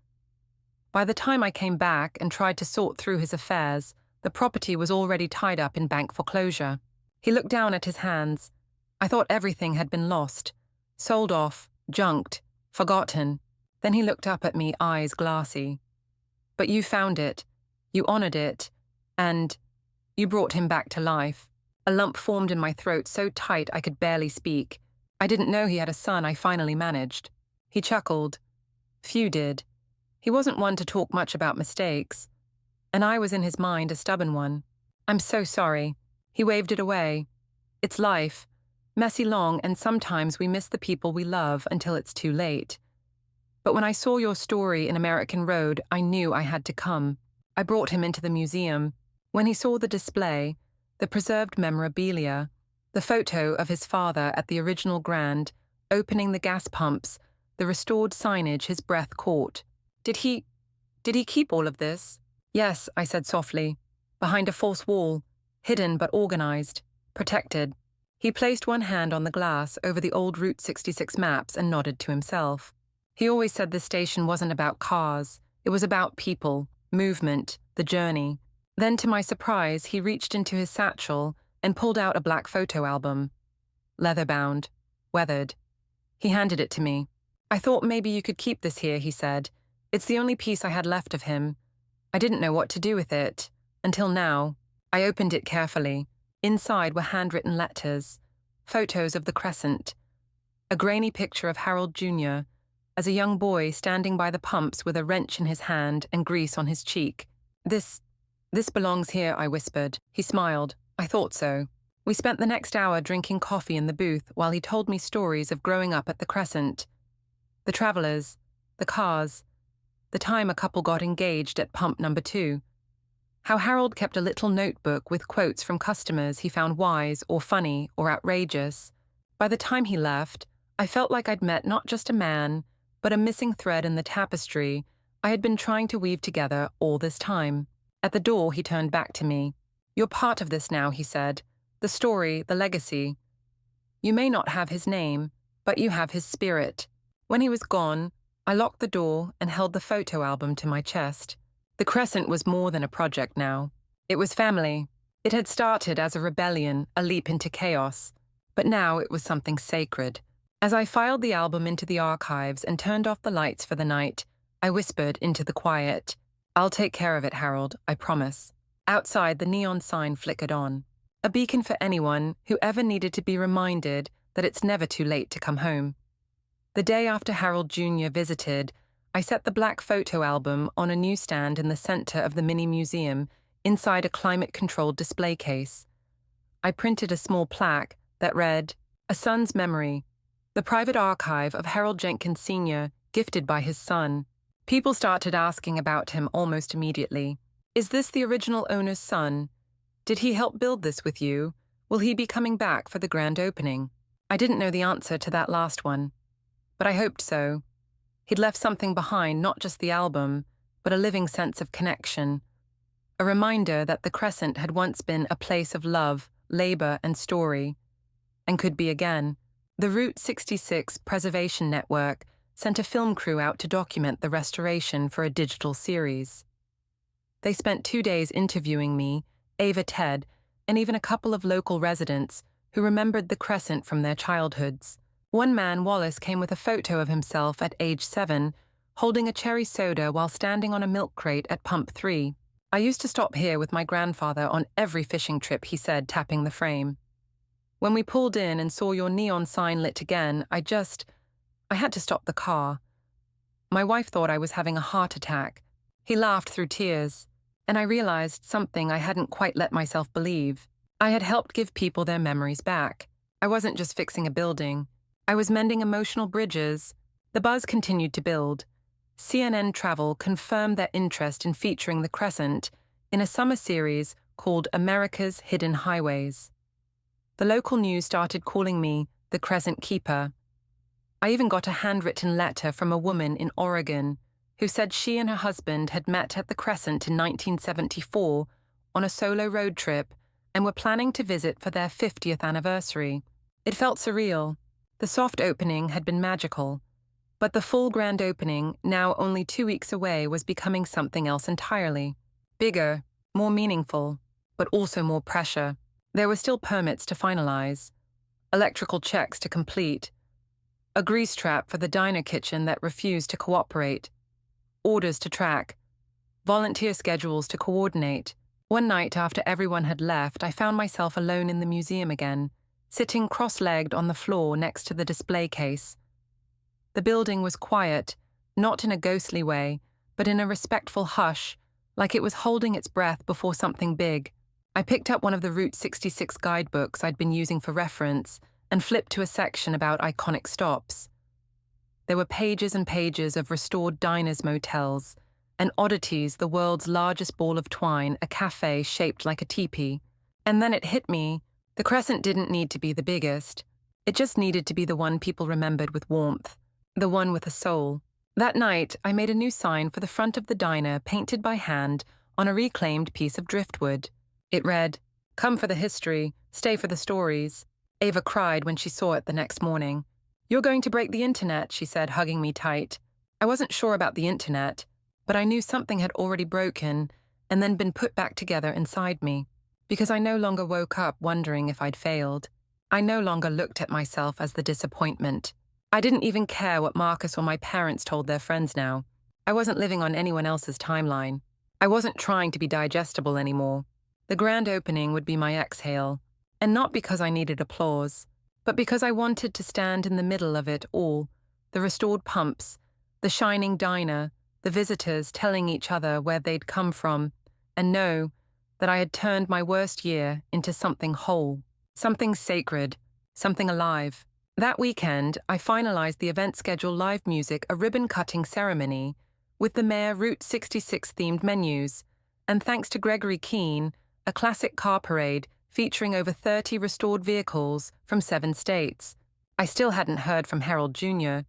By the time I came back and tried to sort through his affairs, the property was already tied up in bank foreclosure." He looked down at his hands. I thought everything had been lost, sold off, junked, forgotten. Then he looked up at me, eyes glassy. "But you found it, you honored it, and you brought him back to life." A lump formed in my throat so tight I could barely speak. I didn't know he had a son. I finally managed. He chuckled. Few did. He wasn't one to talk much about mistakes, and I was in his mind a stubborn one. "I'm so sorry." He waved it away. "It's life. Messy long, and sometimes we miss the people we love until it's too late. But when I saw your story in American Road, I knew I had to come." I brought him into the museum. When he saw the display, the preserved memorabilia, the photo of his father at the original grand, opening the gas pumps, the restored signage his breath caught. Did he keep all of this?" "Yes," I said softly, "behind a false wall, hidden but organized." Protected. He placed one hand on the glass over the old Route 66 maps and nodded to himself. He always said this station wasn't about cars. It was about people, movement, the journey. Then, to my surprise, he reached into his satchel and pulled out a black photo album. Leather-bound, weathered. He handed it to me. "I thought maybe you could keep this here," he said. "It's the only piece I had left of him. I didn't know what to do with it. Until now." I opened it carefully. Inside were handwritten letters, photos of the Crescent, a grainy picture of Harold Jr. as a young boy standing by the pumps with a wrench in his hand and grease on his cheek. This belongs here," I whispered. He smiled. "I thought so." We spent the next hour drinking coffee in the booth while he told me stories of growing up at the Crescent. The travelers, the cars, the time a couple got engaged at pump number 2. How Harold kept a little notebook with quotes from customers he found wise or funny or outrageous. By the time he left, I felt like I'd met not just a man, but a missing thread in the tapestry I had been trying to weave together all this time. At the door, he turned back to me. "You're part of this now," he said. "The story, the legacy. You may not have his name, but you have his spirit." When he was gone, I locked the door and held the photo album to my chest. The Crescent was more than a project now. It was family. It had started as a rebellion, a leap into chaos, but now it was something sacred. As I filed the album into the archives and turned off the lights for the night, I whispered into the quiet, "I'll take care of it, Harold, I promise." Outside, the neon sign flickered on, a beacon for anyone who ever needed to be reminded that it's never too late to come home. The day after Harold Jr. visited, I set the black photo album on a newsstand in the center of the mini museum, inside a climate-controlled display case. I printed a small plaque that read, "A Son's Memory, the private archive of Harold Jenkins Sr., gifted by his son." People started asking about him almost immediately. "Is this the original owner's son? Did he help build this with you? Will he be coming back for the grand opening?" I didn't know the answer to that last one, but I hoped so. He'd left something behind, not just the album, but a living sense of connection. A reminder that the Crescent had once been a place of love, labor, and story, and could be again. The Route 66 Preservation Network sent a film crew out to document the restoration for a digital series. They spent 2 days interviewing me, Ava Ted, and even a couple of local residents who remembered the Crescent from their childhoods. One man, Wallace, came with a photo of himself at age 7, holding a cherry soda while standing on a milk crate at Pump 3. "I used to stop here with my grandfather on every fishing trip," he said, tapping the frame. "When we pulled in and saw your neon sign lit again, I had to stop the car. My wife thought I was having a heart attack." He laughed through tears, and I realized something I hadn't quite let myself believe. I had helped give people their memories back. I wasn't just fixing a building. I was mending emotional bridges. The buzz continued to build. CNN Travel confirmed their interest in featuring the Crescent in a summer series called America's Hidden Highways. The local news started calling me the Crescent Keeper. I even got a handwritten letter from a woman in Oregon who said she and her husband had met at the Crescent in 1974 on a solo road trip and were planning to visit for their 50th anniversary. It felt surreal. The soft opening had been magical, but the full grand opening, now only 2 weeks away, was becoming something else entirely. Bigger, more meaningful, but also more pressure. There were still permits to finalize, electrical checks to complete, a grease trap for the diner kitchen that refused to cooperate, orders to track, volunteer schedules to coordinate. One night after everyone had left, I found myself alone in the museum again, sitting cross-legged on the floor next to the display case. The building was quiet, not in a ghostly way, but in a respectful hush, like it was holding its breath before something big. I picked up one of the Route 66 guidebooks I'd been using for reference and flipped to a section about iconic stops. There were pages and pages of restored diners, motels, and oddities, the world's largest ball of twine, a cafe shaped like a teepee. And then it hit me. The Crescent didn't need to be the biggest. It just needed to be the one people remembered with warmth, the one with a soul. That night, I made a new sign for the front of the diner, painted by hand on a reclaimed piece of driftwood. It read, Come for the history, stay for the stories. Ava cried when she saw it the next morning. You're going to break the internet, she said, hugging me tight. I wasn't sure about the internet, but I knew something had already broken and then been put back together inside me, because I no longer woke up wondering if I'd failed. I no longer looked at myself as the disappointment. I didn't even care what Marcus or my parents told their friends now. I wasn't living on anyone else's timeline. I wasn't trying to be digestible anymore. The grand opening would be my exhale, and not because I needed applause, but because I wanted to stand in the middle of it all, the restored pumps, the shining diner, the visitors telling each other where they'd come from, and know that I had turned my worst year into something whole, something sacred, something alive. That weekend, I finalized the event schedule live music, a ribbon-cutting ceremony, with the Mayor Route 66-themed menus, and thanks to Gregory Keane, a classic car parade featuring over 30 restored vehicles from 7 states. I still hadn't heard from Harold Jr.,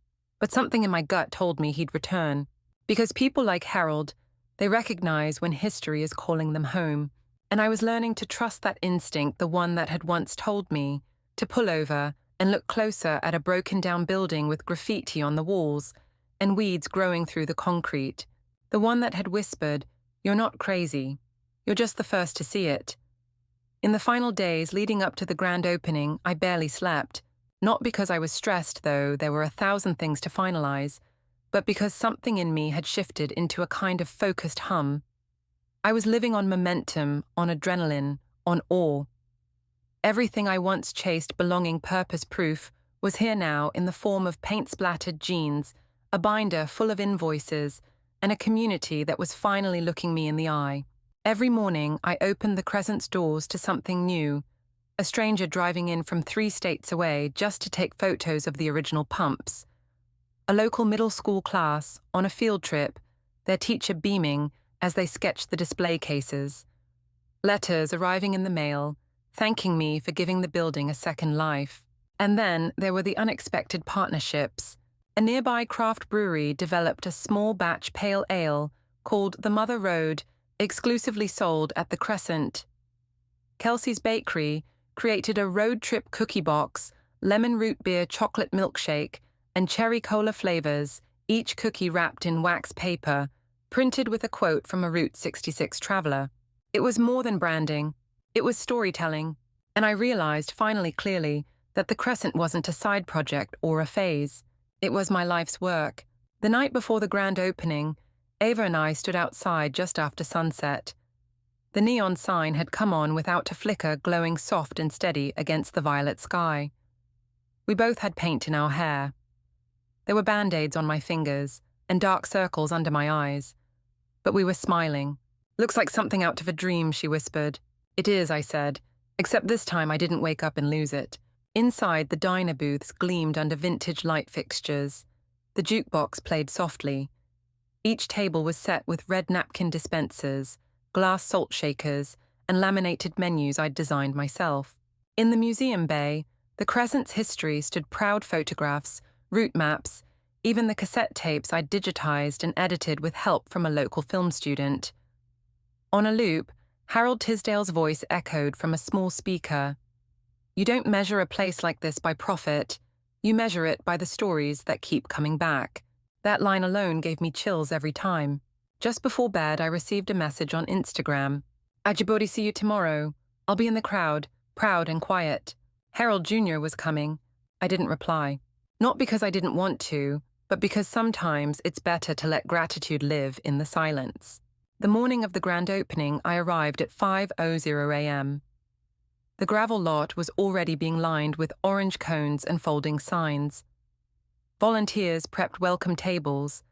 but something in my gut told me he'd return. Because people like Harold, they recognize when history is calling them home, and I was learning to trust that instinct, the one that had once told me to pull over and look closer at a broken-down building with graffiti on the walls and weeds growing through the concrete. The one that had whispered, "You're not crazy. You're just the first to see it." In the final days leading up to the grand opening, I barely slept. Not because I was stressed, though there were 1,000 things to finalize, but because something in me had shifted into a kind of focused hum. I was living on momentum, on adrenaline, on awe. Everything I once chased belonging purpose-proof was here now in the form of paint-splattered jeans, a binder full of invoices, and a community that was finally looking me in the eye. Every morning, I opened the Crescent's doors to something new, a stranger driving in from 3 states away just to take photos of the original pumps, a local middle school class on a field trip, their teacher beaming as they sketched the display cases, letters arriving in the mail, thanking me for giving the building a second life. And then there were the unexpected partnerships. A nearby craft brewery developed a small batch pale ale called the Mother Road, exclusively sold at the Crescent. Kelsey's Bakery created a road trip cookie box, lemon root beer chocolate milkshake, and cherry cola flavors, each cookie wrapped in wax paper, printed with a quote from a Route 66 traveler. It was more than branding. It was storytelling. And I realized finally clearly that the Crescent wasn't a side project or a phase. It was my life's work. The night before the grand opening, Ava and I stood outside just after sunset. The neon sign had come on without a flicker, glowing soft and steady against the violet sky. We both had paint in our hair. There were band-aids on my fingers and dark circles under my eyes. But we were smiling. "Looks like something out of a dream," she whispered. "It is," I said, except this time I didn't wake up and lose it. Inside, the diner booths gleamed under vintage light fixtures. The jukebox played softly. Each table was set with red napkin dispensers, glass salt shakers, and laminated menus I'd designed myself. In the museum bay, the Crescent's history stood proud photographs, route maps, even the cassette tapes I'd digitized and edited with help from a local film student. On a loop, Harold Tisdale's voice echoed from a small speaker. "You don't measure a place like this by profit. You measure it by the stories that keep coming back." That line alone gave me chills every time. Just before bed, I received a message on Instagram. "Ajibodi, see you tomorrow. I'll be in the crowd, proud and quiet." Harold Jr. was coming. I didn't reply. Not because I didn't want to, but because sometimes it's better to let gratitude live in the silence. The morning of the grand opening, I arrived at 5:00 a.m. The gravel lot was already being lined with orange cones and folding signs. Volunteers prepped welcome tables.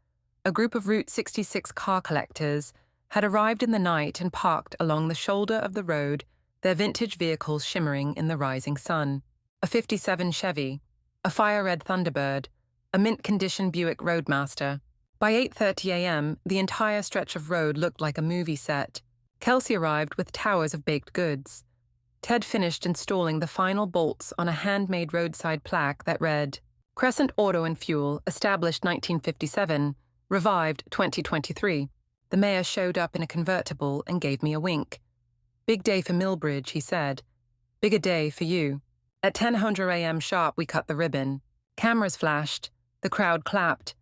A group of Route 66 car collectors had arrived in the night and parked along the shoulder of the road, their vintage vehicles shimmering in the rising sun. A 57 Chevy, a fire-red Thunderbird, a mint-condition Buick Roadmaster. By 8:30 a.m., the entire stretch of road looked like a movie set. Kelsey arrived with towers of baked goods. Ted finished installing the final bolts on a handmade roadside plaque that read, "Crescent Auto Fuel, established 1957, revived 2023. The mayor showed up in a convertible and gave me a wink. Big day for Milbridge, he said. Bigger day for you. At 10:00 a.m. sharp, we cut the ribbon. Cameras flashed. The crowd clapped.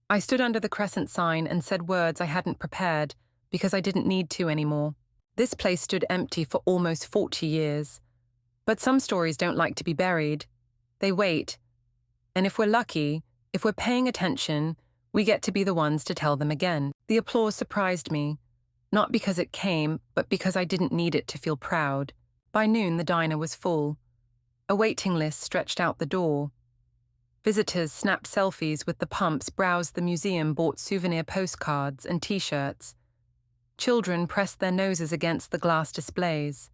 I stood under the Crescent sign and said words I hadn't prepared because I didn't need to anymore. This place stood empty for almost 40 years. But some stories don't like to be buried. They wait. And if we're lucky, if we're paying attention, we get to be the ones to tell them again. The applause surprised me, not because it came, but because I didn't need it to feel proud. By noon, the diner was full. A waiting list stretched out the door. Visitors snapped selfies with the pumps, browsed the museum, bought souvenir postcards and T-shirts. Children pressed their noses against the glass displays.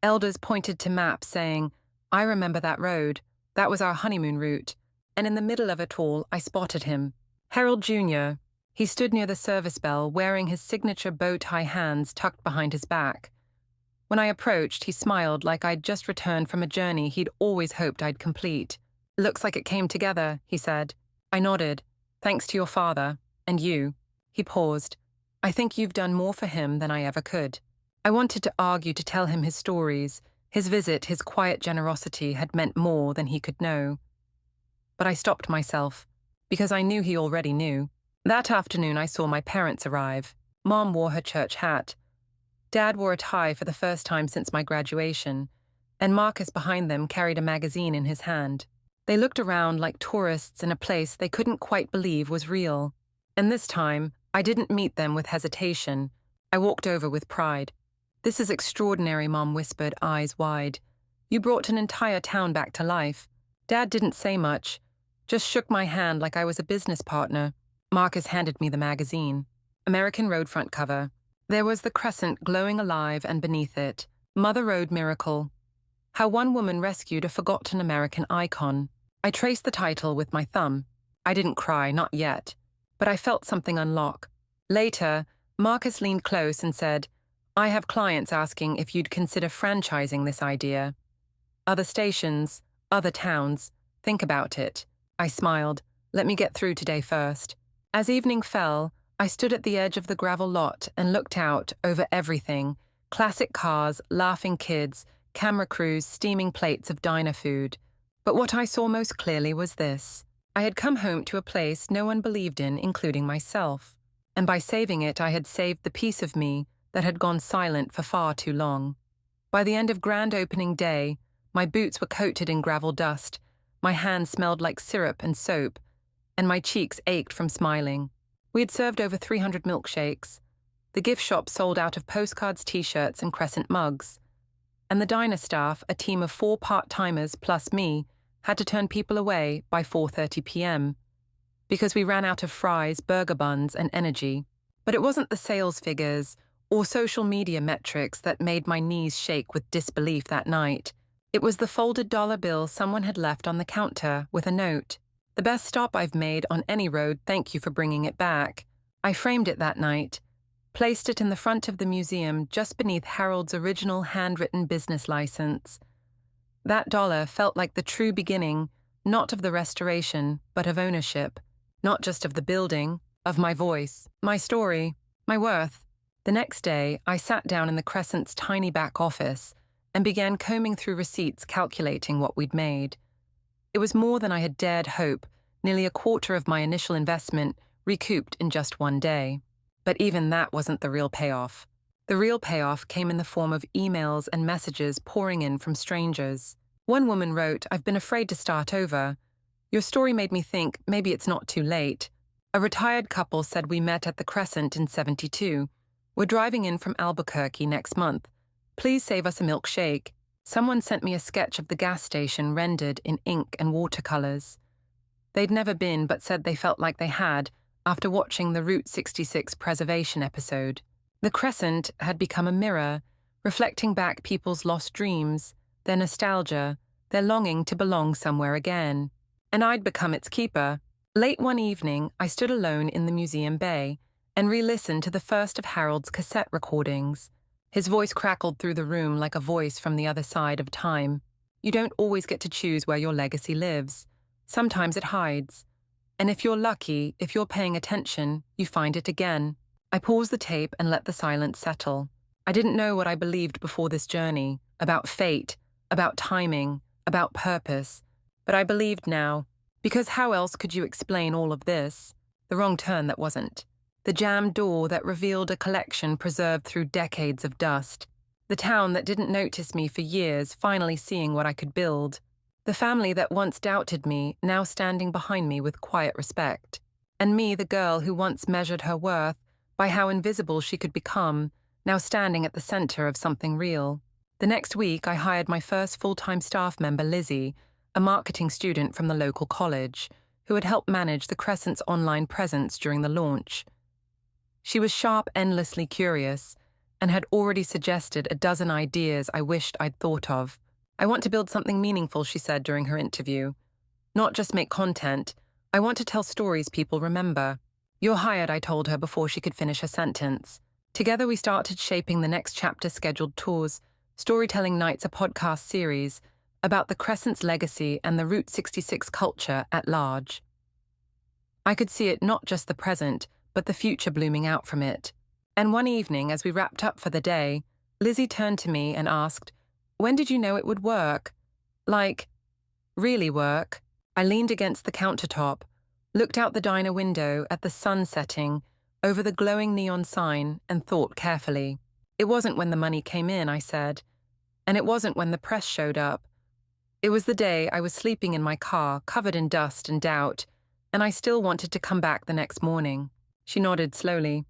Elders pointed to maps saying, "I remember that road. That was our honeymoon route." And in the middle of it all, I spotted him. Harold Jr. He stood near the service bell, wearing his signature bow-tie hands tucked behind his back. When I approached, he smiled like I'd just returned from a journey he'd always hoped I'd complete. "Looks like it came together," he said. I nodded. "Thanks to your father. And you." He paused. "I think you've done more for him than I ever could." I wanted to argue, to tell him his stories. His visit, his quiet generosity had meant more than he could know. But I stopped myself, because I knew he already knew. That afternoon I saw my parents arrive. Mom wore her church hat. Dad wore a tie for the first time since my graduation, and Marcus behind them carried a magazine in his hand. They looked around like tourists in a place they couldn't quite believe was real. And this time, I didn't meet them with hesitation. I walked over with pride. "This is extraordinary," Mom whispered, eyes wide. "You brought an entire town back to life." Dad didn't say much, just shook my hand like I was a business partner. Marcus handed me the magazine. American Road front cover. There was the Crescent glowing alive, and beneath it, Mother Road Miracle. How one woman rescued a forgotten American icon. I traced the title with my thumb. I didn't cry, not yet, but I felt something unlock. Later, Marcus leaned close and said, "I have clients asking if you'd consider franchising this idea. Other stations, other towns. Think about it." I smiled. "Let me get through today first." As evening fell, I stood at the edge of the gravel lot and looked out over everything: classic cars, laughing kids, camera crews, steaming plates of diner food. But what I saw most clearly was this. I had come home to a place no one believed in, including myself. And by saving it, I had saved the piece of me that had gone silent for far too long. By the end of grand opening day, my boots were coated in gravel dust, my hands smelled like syrup and soap, and my cheeks ached from smiling. We had served over 300 milkshakes. The gift shop sold out of postcards, T-shirts, and Crescent mugs. And the diner staff, a team of 4 part-timers plus me, had to turn people away by 4:30 p.m. because we ran out of fries, burger buns, and energy. But it wasn't the sales figures or social media metrics that made my knees shake with disbelief that night. It was the folded dollar bill someone had left on the counter with a note. "The best stop I've made on any road, thank you for bringing it back." I framed it that night, placed it in the front of the museum just beneath Harold's original handwritten business license. That dollar felt like the true beginning, not of the restoration, but of ownership. Not just of the building, of my voice, my story, my worth. The next day, I sat down in the Crescent's tiny back office and began combing through receipts, calculating what we'd made. It was more than I had dared hope, nearly a quarter of my initial investment recouped in just one day. But even that wasn't the real payoff. The real payoff came in the form of emails and messages pouring in from strangers. One woman wrote, "I've been afraid to start over. Your story made me think maybe it's not too late." A retired couple said, "We met at the Crescent in '72. We're driving in from Albuquerque next month. Please save us a milkshake." Someone sent me a sketch of the gas station rendered in ink and watercolors. They'd never been, but said they felt like they had after watching the Route 66 preservation episode. The Crescent had become a mirror, reflecting back people's lost dreams, their nostalgia, their longing to belong somewhere again. And I'd become its keeper. Late one evening, I stood alone in the museum bay and re-listened to the first of Harold's cassette recordings. His voice crackled through the room like a voice from the other side of time. You don't always get to choose where your legacy lives. Sometimes it hides. And if you're lucky, if you're paying attention, you find it again. I paused the tape and let the silence settle. I didn't know what I believed before this journey, about fate, about timing, about purpose, but I believed now, because how else could you explain all of this? The wrong turn that wasn't. The jammed door that revealed a collection preserved through decades of dust. The town that didn't notice me for years finally seeing what I could build. The family that once doubted me now standing behind me with quiet respect. And me, the girl who once measured her worth by how invisible she could become, now standing at the center of something real. The next week, I hired my first full-time staff member, Lizzie, a marketing student from the local college, who had helped manage the Crescent's online presence during the launch. She was sharp, endlessly curious, and had already suggested a dozen ideas I wished I'd thought of. I want to build something meaningful, she said during her interview. Not just make content, I want to tell stories people remember. You're hired, I told her before she could finish her sentence. Together we started shaping the next chapter, scheduled tours, storytelling nights, a podcast series about the Crescent's legacy and the Route 66 culture at large. I could see it, not just the present, but the future blooming out from it. And one evening, as we wrapped up for the day, Lizzie turned to me and asked, "When did you know it would work? Like, really work?" I leaned against the countertop, looked out the diner window at the sun setting over the glowing neon sign, and thought carefully. It wasn't when the money came in, I said, and it wasn't when the press showed up. It was the day I was sleeping in my car, covered in dust and doubt, and I still wanted to come back the next morning. She nodded slowly.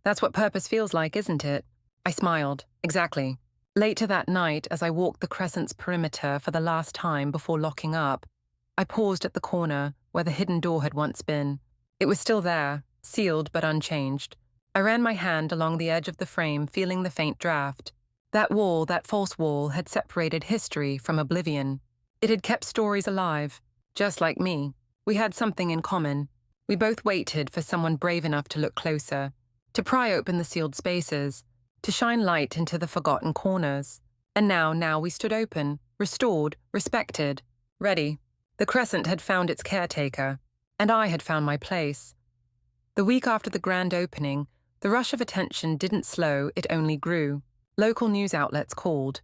That's what purpose feels like, isn't it? I smiled. Exactly. Later that night, as I walked the Crescent's perimeter for the last time before locking up, I paused at the corner where the hidden door had once been. It was still there, sealed but unchanged. I ran my hand along the edge of the frame, feeling the faint draft. That wall, that false wall, had separated history from oblivion. It had kept stories alive, just like me. We had something in common. We both waited for someone brave enough to look closer, to pry open the sealed spaces, to shine light into the forgotten corners. And now we stood open, restored, respected, ready. The Crescent had found its caretaker, and I had found my place. The week after the grand opening, the rush of attention didn't slow, it only grew. Local news outlets called.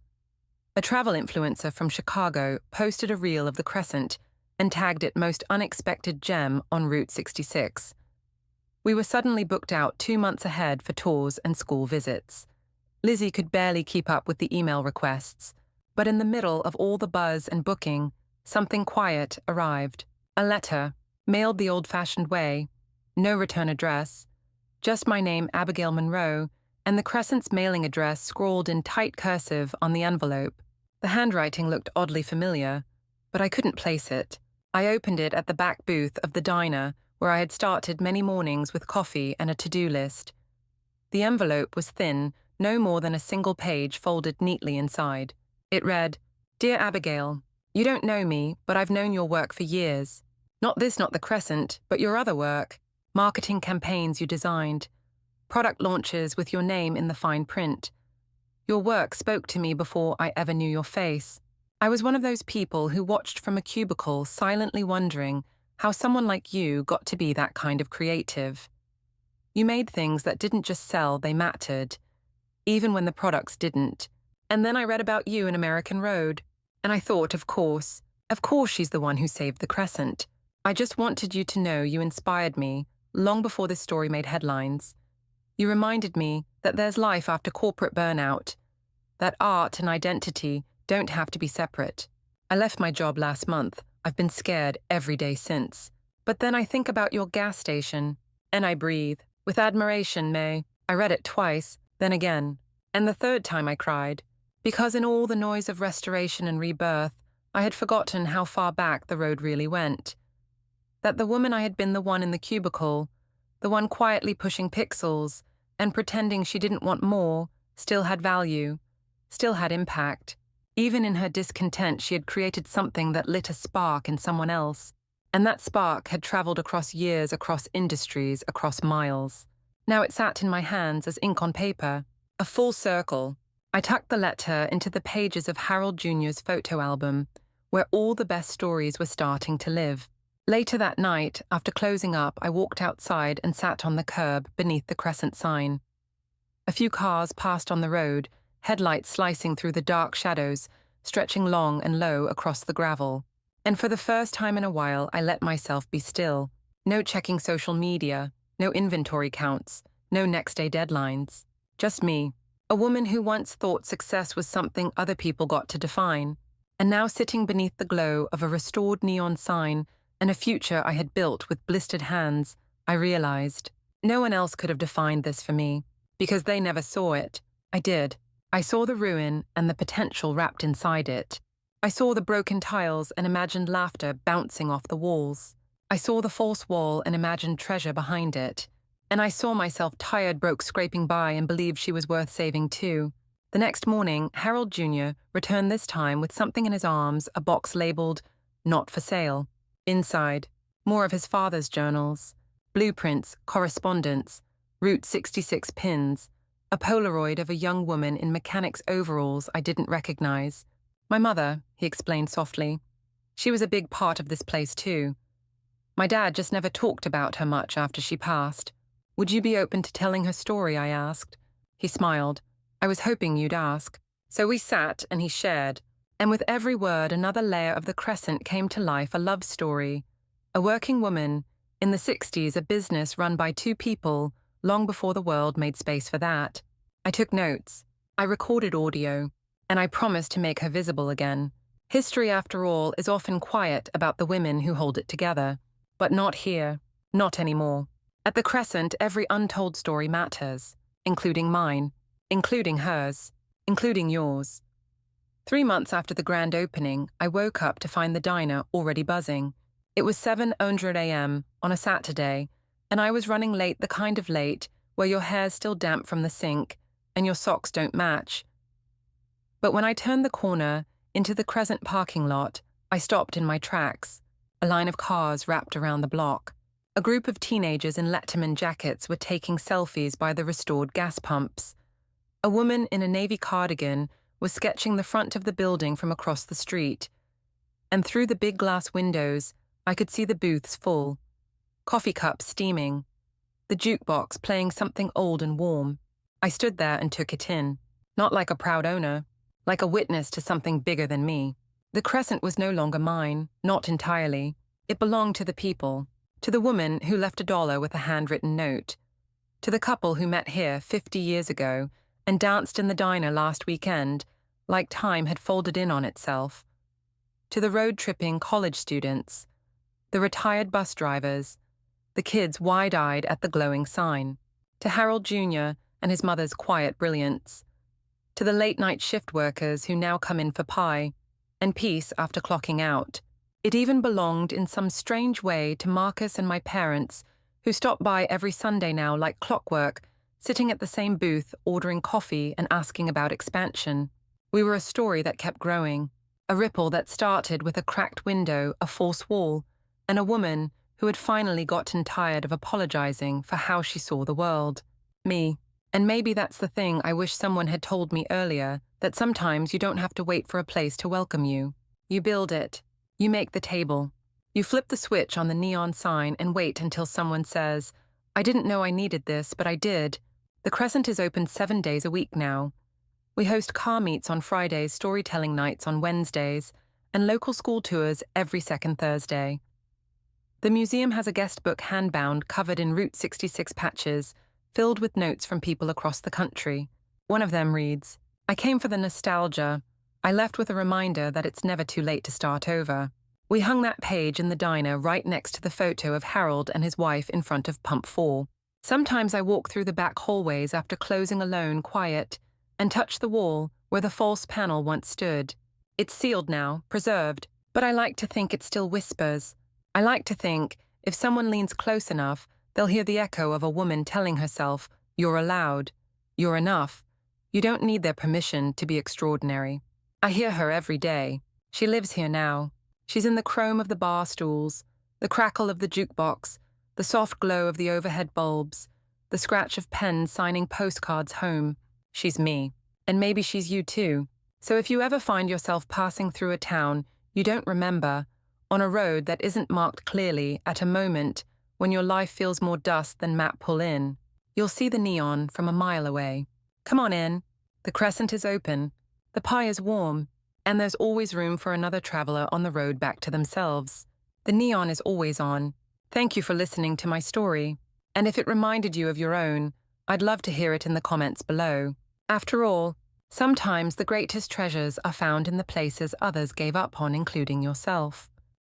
A travel influencer from Chicago posted a reel of the Crescent and tagged it most unexpected gem on Route 66. We were suddenly booked out 2 months ahead for tours and school visits. Lizzie could barely keep up with the email requests, but in the middle of all the buzz and booking, something quiet arrived. A letter, mailed the old-fashioned way, no return address, just my name, Abigail Monroe, and the Crescent's mailing address scrawled in tight cursive on the envelope. The handwriting looked oddly familiar, but I couldn't place it. I opened it at the back booth of the diner where I had started many mornings with coffee and a to-do list. The envelope was thin, no more than a single page folded neatly inside. It read, "Dear Abigail, you don't know me, but I've known your work for years. Not the Crescent, but your other work. Marketing campaigns you designed. Product launches with your name in the fine print. Your work spoke to me before I ever knew your face. I was one of those people who watched from a cubicle silently wondering how someone like you got to be that kind of creative. You made things that didn't just sell, they mattered, even when the products didn't. And then I read about you in American Road, and I thought, of course she's the one who saved the Crescent. I just wanted you to know you inspired me long before this story made headlines. You reminded me that there's life after corporate burnout, that art and identity don't have to be separate. I left my job last month. I've been scared every day since. But then I think about your gas station, and I breathe. With admiration, May. I read it twice, then again. And the third time I cried, because in all the noise of restoration and rebirth, I had forgotten how far back the road really went. That the woman I had been, the one in the cubicle, the one quietly pushing pixels and pretending she didn't want more, still had value, still had impact. Even in her discontent, she had created something that lit a spark in someone else. And that spark had traveled across years, across industries, across miles. Now it sat in my hands as ink on paper, a full circle. I tucked the letter into the pages of Harold Jr.'s photo album, where all the best stories were starting to live. Later that night, after closing up, I walked outside and sat on the curb beneath the Crescent sign. A few cars passed on the road, headlights slicing through the dark shadows, stretching long and low across the gravel. And for the first time in a while, I let myself be still. No checking social media, no inventory counts, no next-day deadlines. Just me, a woman who once thought success was something other people got to define, and now sitting beneath the glow of a restored neon sign and a future I had built with blistered hands, I realized no one else could have defined this for me, because they never saw it. I did. I saw the ruin and the potential wrapped inside it. I saw the broken tiles and imagined laughter bouncing off the walls. I saw the false wall and imagined treasure behind it. And I saw myself tired broke scraping by and believed she was worth saving too. The next morning, Harold Jr. returned this time with something in his arms, a box labeled, "Not for sale." Inside, more of his father's journals, blueprints, correspondence, Route 66 pins, a Polaroid of a young woman in mechanic's overalls I didn't recognize. My mother, he explained softly. She was a big part of this place too. My dad just never talked about her much after she passed. Would you be open to telling her story, I asked. He smiled. I was hoping you'd ask. So we sat and he shared. And with every word, another layer of the Crescent came to life, a love story. A working woman, in the 60s, a business run by two people, long before the world made space for that. I took notes. I recorded audio. And I promised to make her visible again. History, after all, is often quiet about the women who hold it together. But not here. Not anymore. At the Crescent, every untold story matters, including mine, including hers, including yours. 3 months after the grand opening, I woke up to find the diner already buzzing. It was 7:00 a.m. on a Saturday, and I was running late, the kind of late where your hair's still damp from the sink and your socks don't match. But when I turned the corner into the Crescent parking lot, I stopped in my tracks. A line of cars wrapped around the block. A group of teenagers in Letterman jackets were taking selfies by the restored gas pumps. A woman in a navy cardigan was sketching the front of the building from across the street. And through the big glass windows, I could see the booths full. Coffee cups steaming. The jukebox playing something old and warm. I stood there and took it in. Not like a proud owner, like a witness to something bigger than me. The Crescent was no longer mine, not entirely. It belonged to the people. To the woman who left $1 with a handwritten note. To the couple who met here 50 years ago and danced in the diner last weekend, like time had folded in on itself. To the road-tripping college students. The retired bus drivers. The kids wide-eyed at the glowing sign. To Harold Jr. and his mother's quiet brilliance. To the late-night shift workers who now come in for pie and peace after clocking out. It even belonged in some strange way to Marcus and my parents, who stop by every Sunday now like clockwork, sitting at the same booth, ordering coffee and asking about expansion. We were a story that kept growing, a ripple that started with a cracked window, a false wall, and a woman who had finally gotten tired of apologizing for how she saw the world. Me. And maybe that's the thing I wish someone had told me earlier, that sometimes you don't have to wait for a place to welcome you. You build it. You make the table. You flip the switch on the neon sign and wait until someone says, "I didn't know I needed this, but I did." The Crescent is open 7 days a week now. We host car meets on Fridays, storytelling nights on Wednesdays, and local school tours every second Thursday. The museum has a guest book handbound covered in Route 66 patches, filled with notes from people across the country. One of them reads, "I came for the nostalgia. I left with a reminder that it's never too late to start over." We hung that page in the diner right next to the photo of Harold and his wife in front of Pump 4. Sometimes I walk through the back hallways after closing alone, quiet, and touch the wall where the false panel once stood. It's sealed now, preserved, but I like to think it still whispers. I like to think, if someone leans close enough, they'll hear the echo of a woman telling herself, "You're allowed. You're enough. You don't need their permission to be extraordinary." I hear her every day. She lives here now. She's in the chrome of the bar stools, the crackle of the jukebox, the soft glow of the overhead bulbs, the scratch of pens signing postcards home. She's me. And maybe she's you too. So if you ever find yourself passing through a town you don't remember, on a road that isn't marked clearly, at a moment when your life feels more dust than map pull in, you'll see the neon from a mile away. Come on in. The Crescent is open, the pie is warm, and there's always room for another traveler on the road back to themselves. The neon is always on. Thank you for listening to my story. And if it reminded you of your own, I'd love to hear it in the comments below. After all, sometimes the greatest treasures are found in the places others gave up on, including yourself.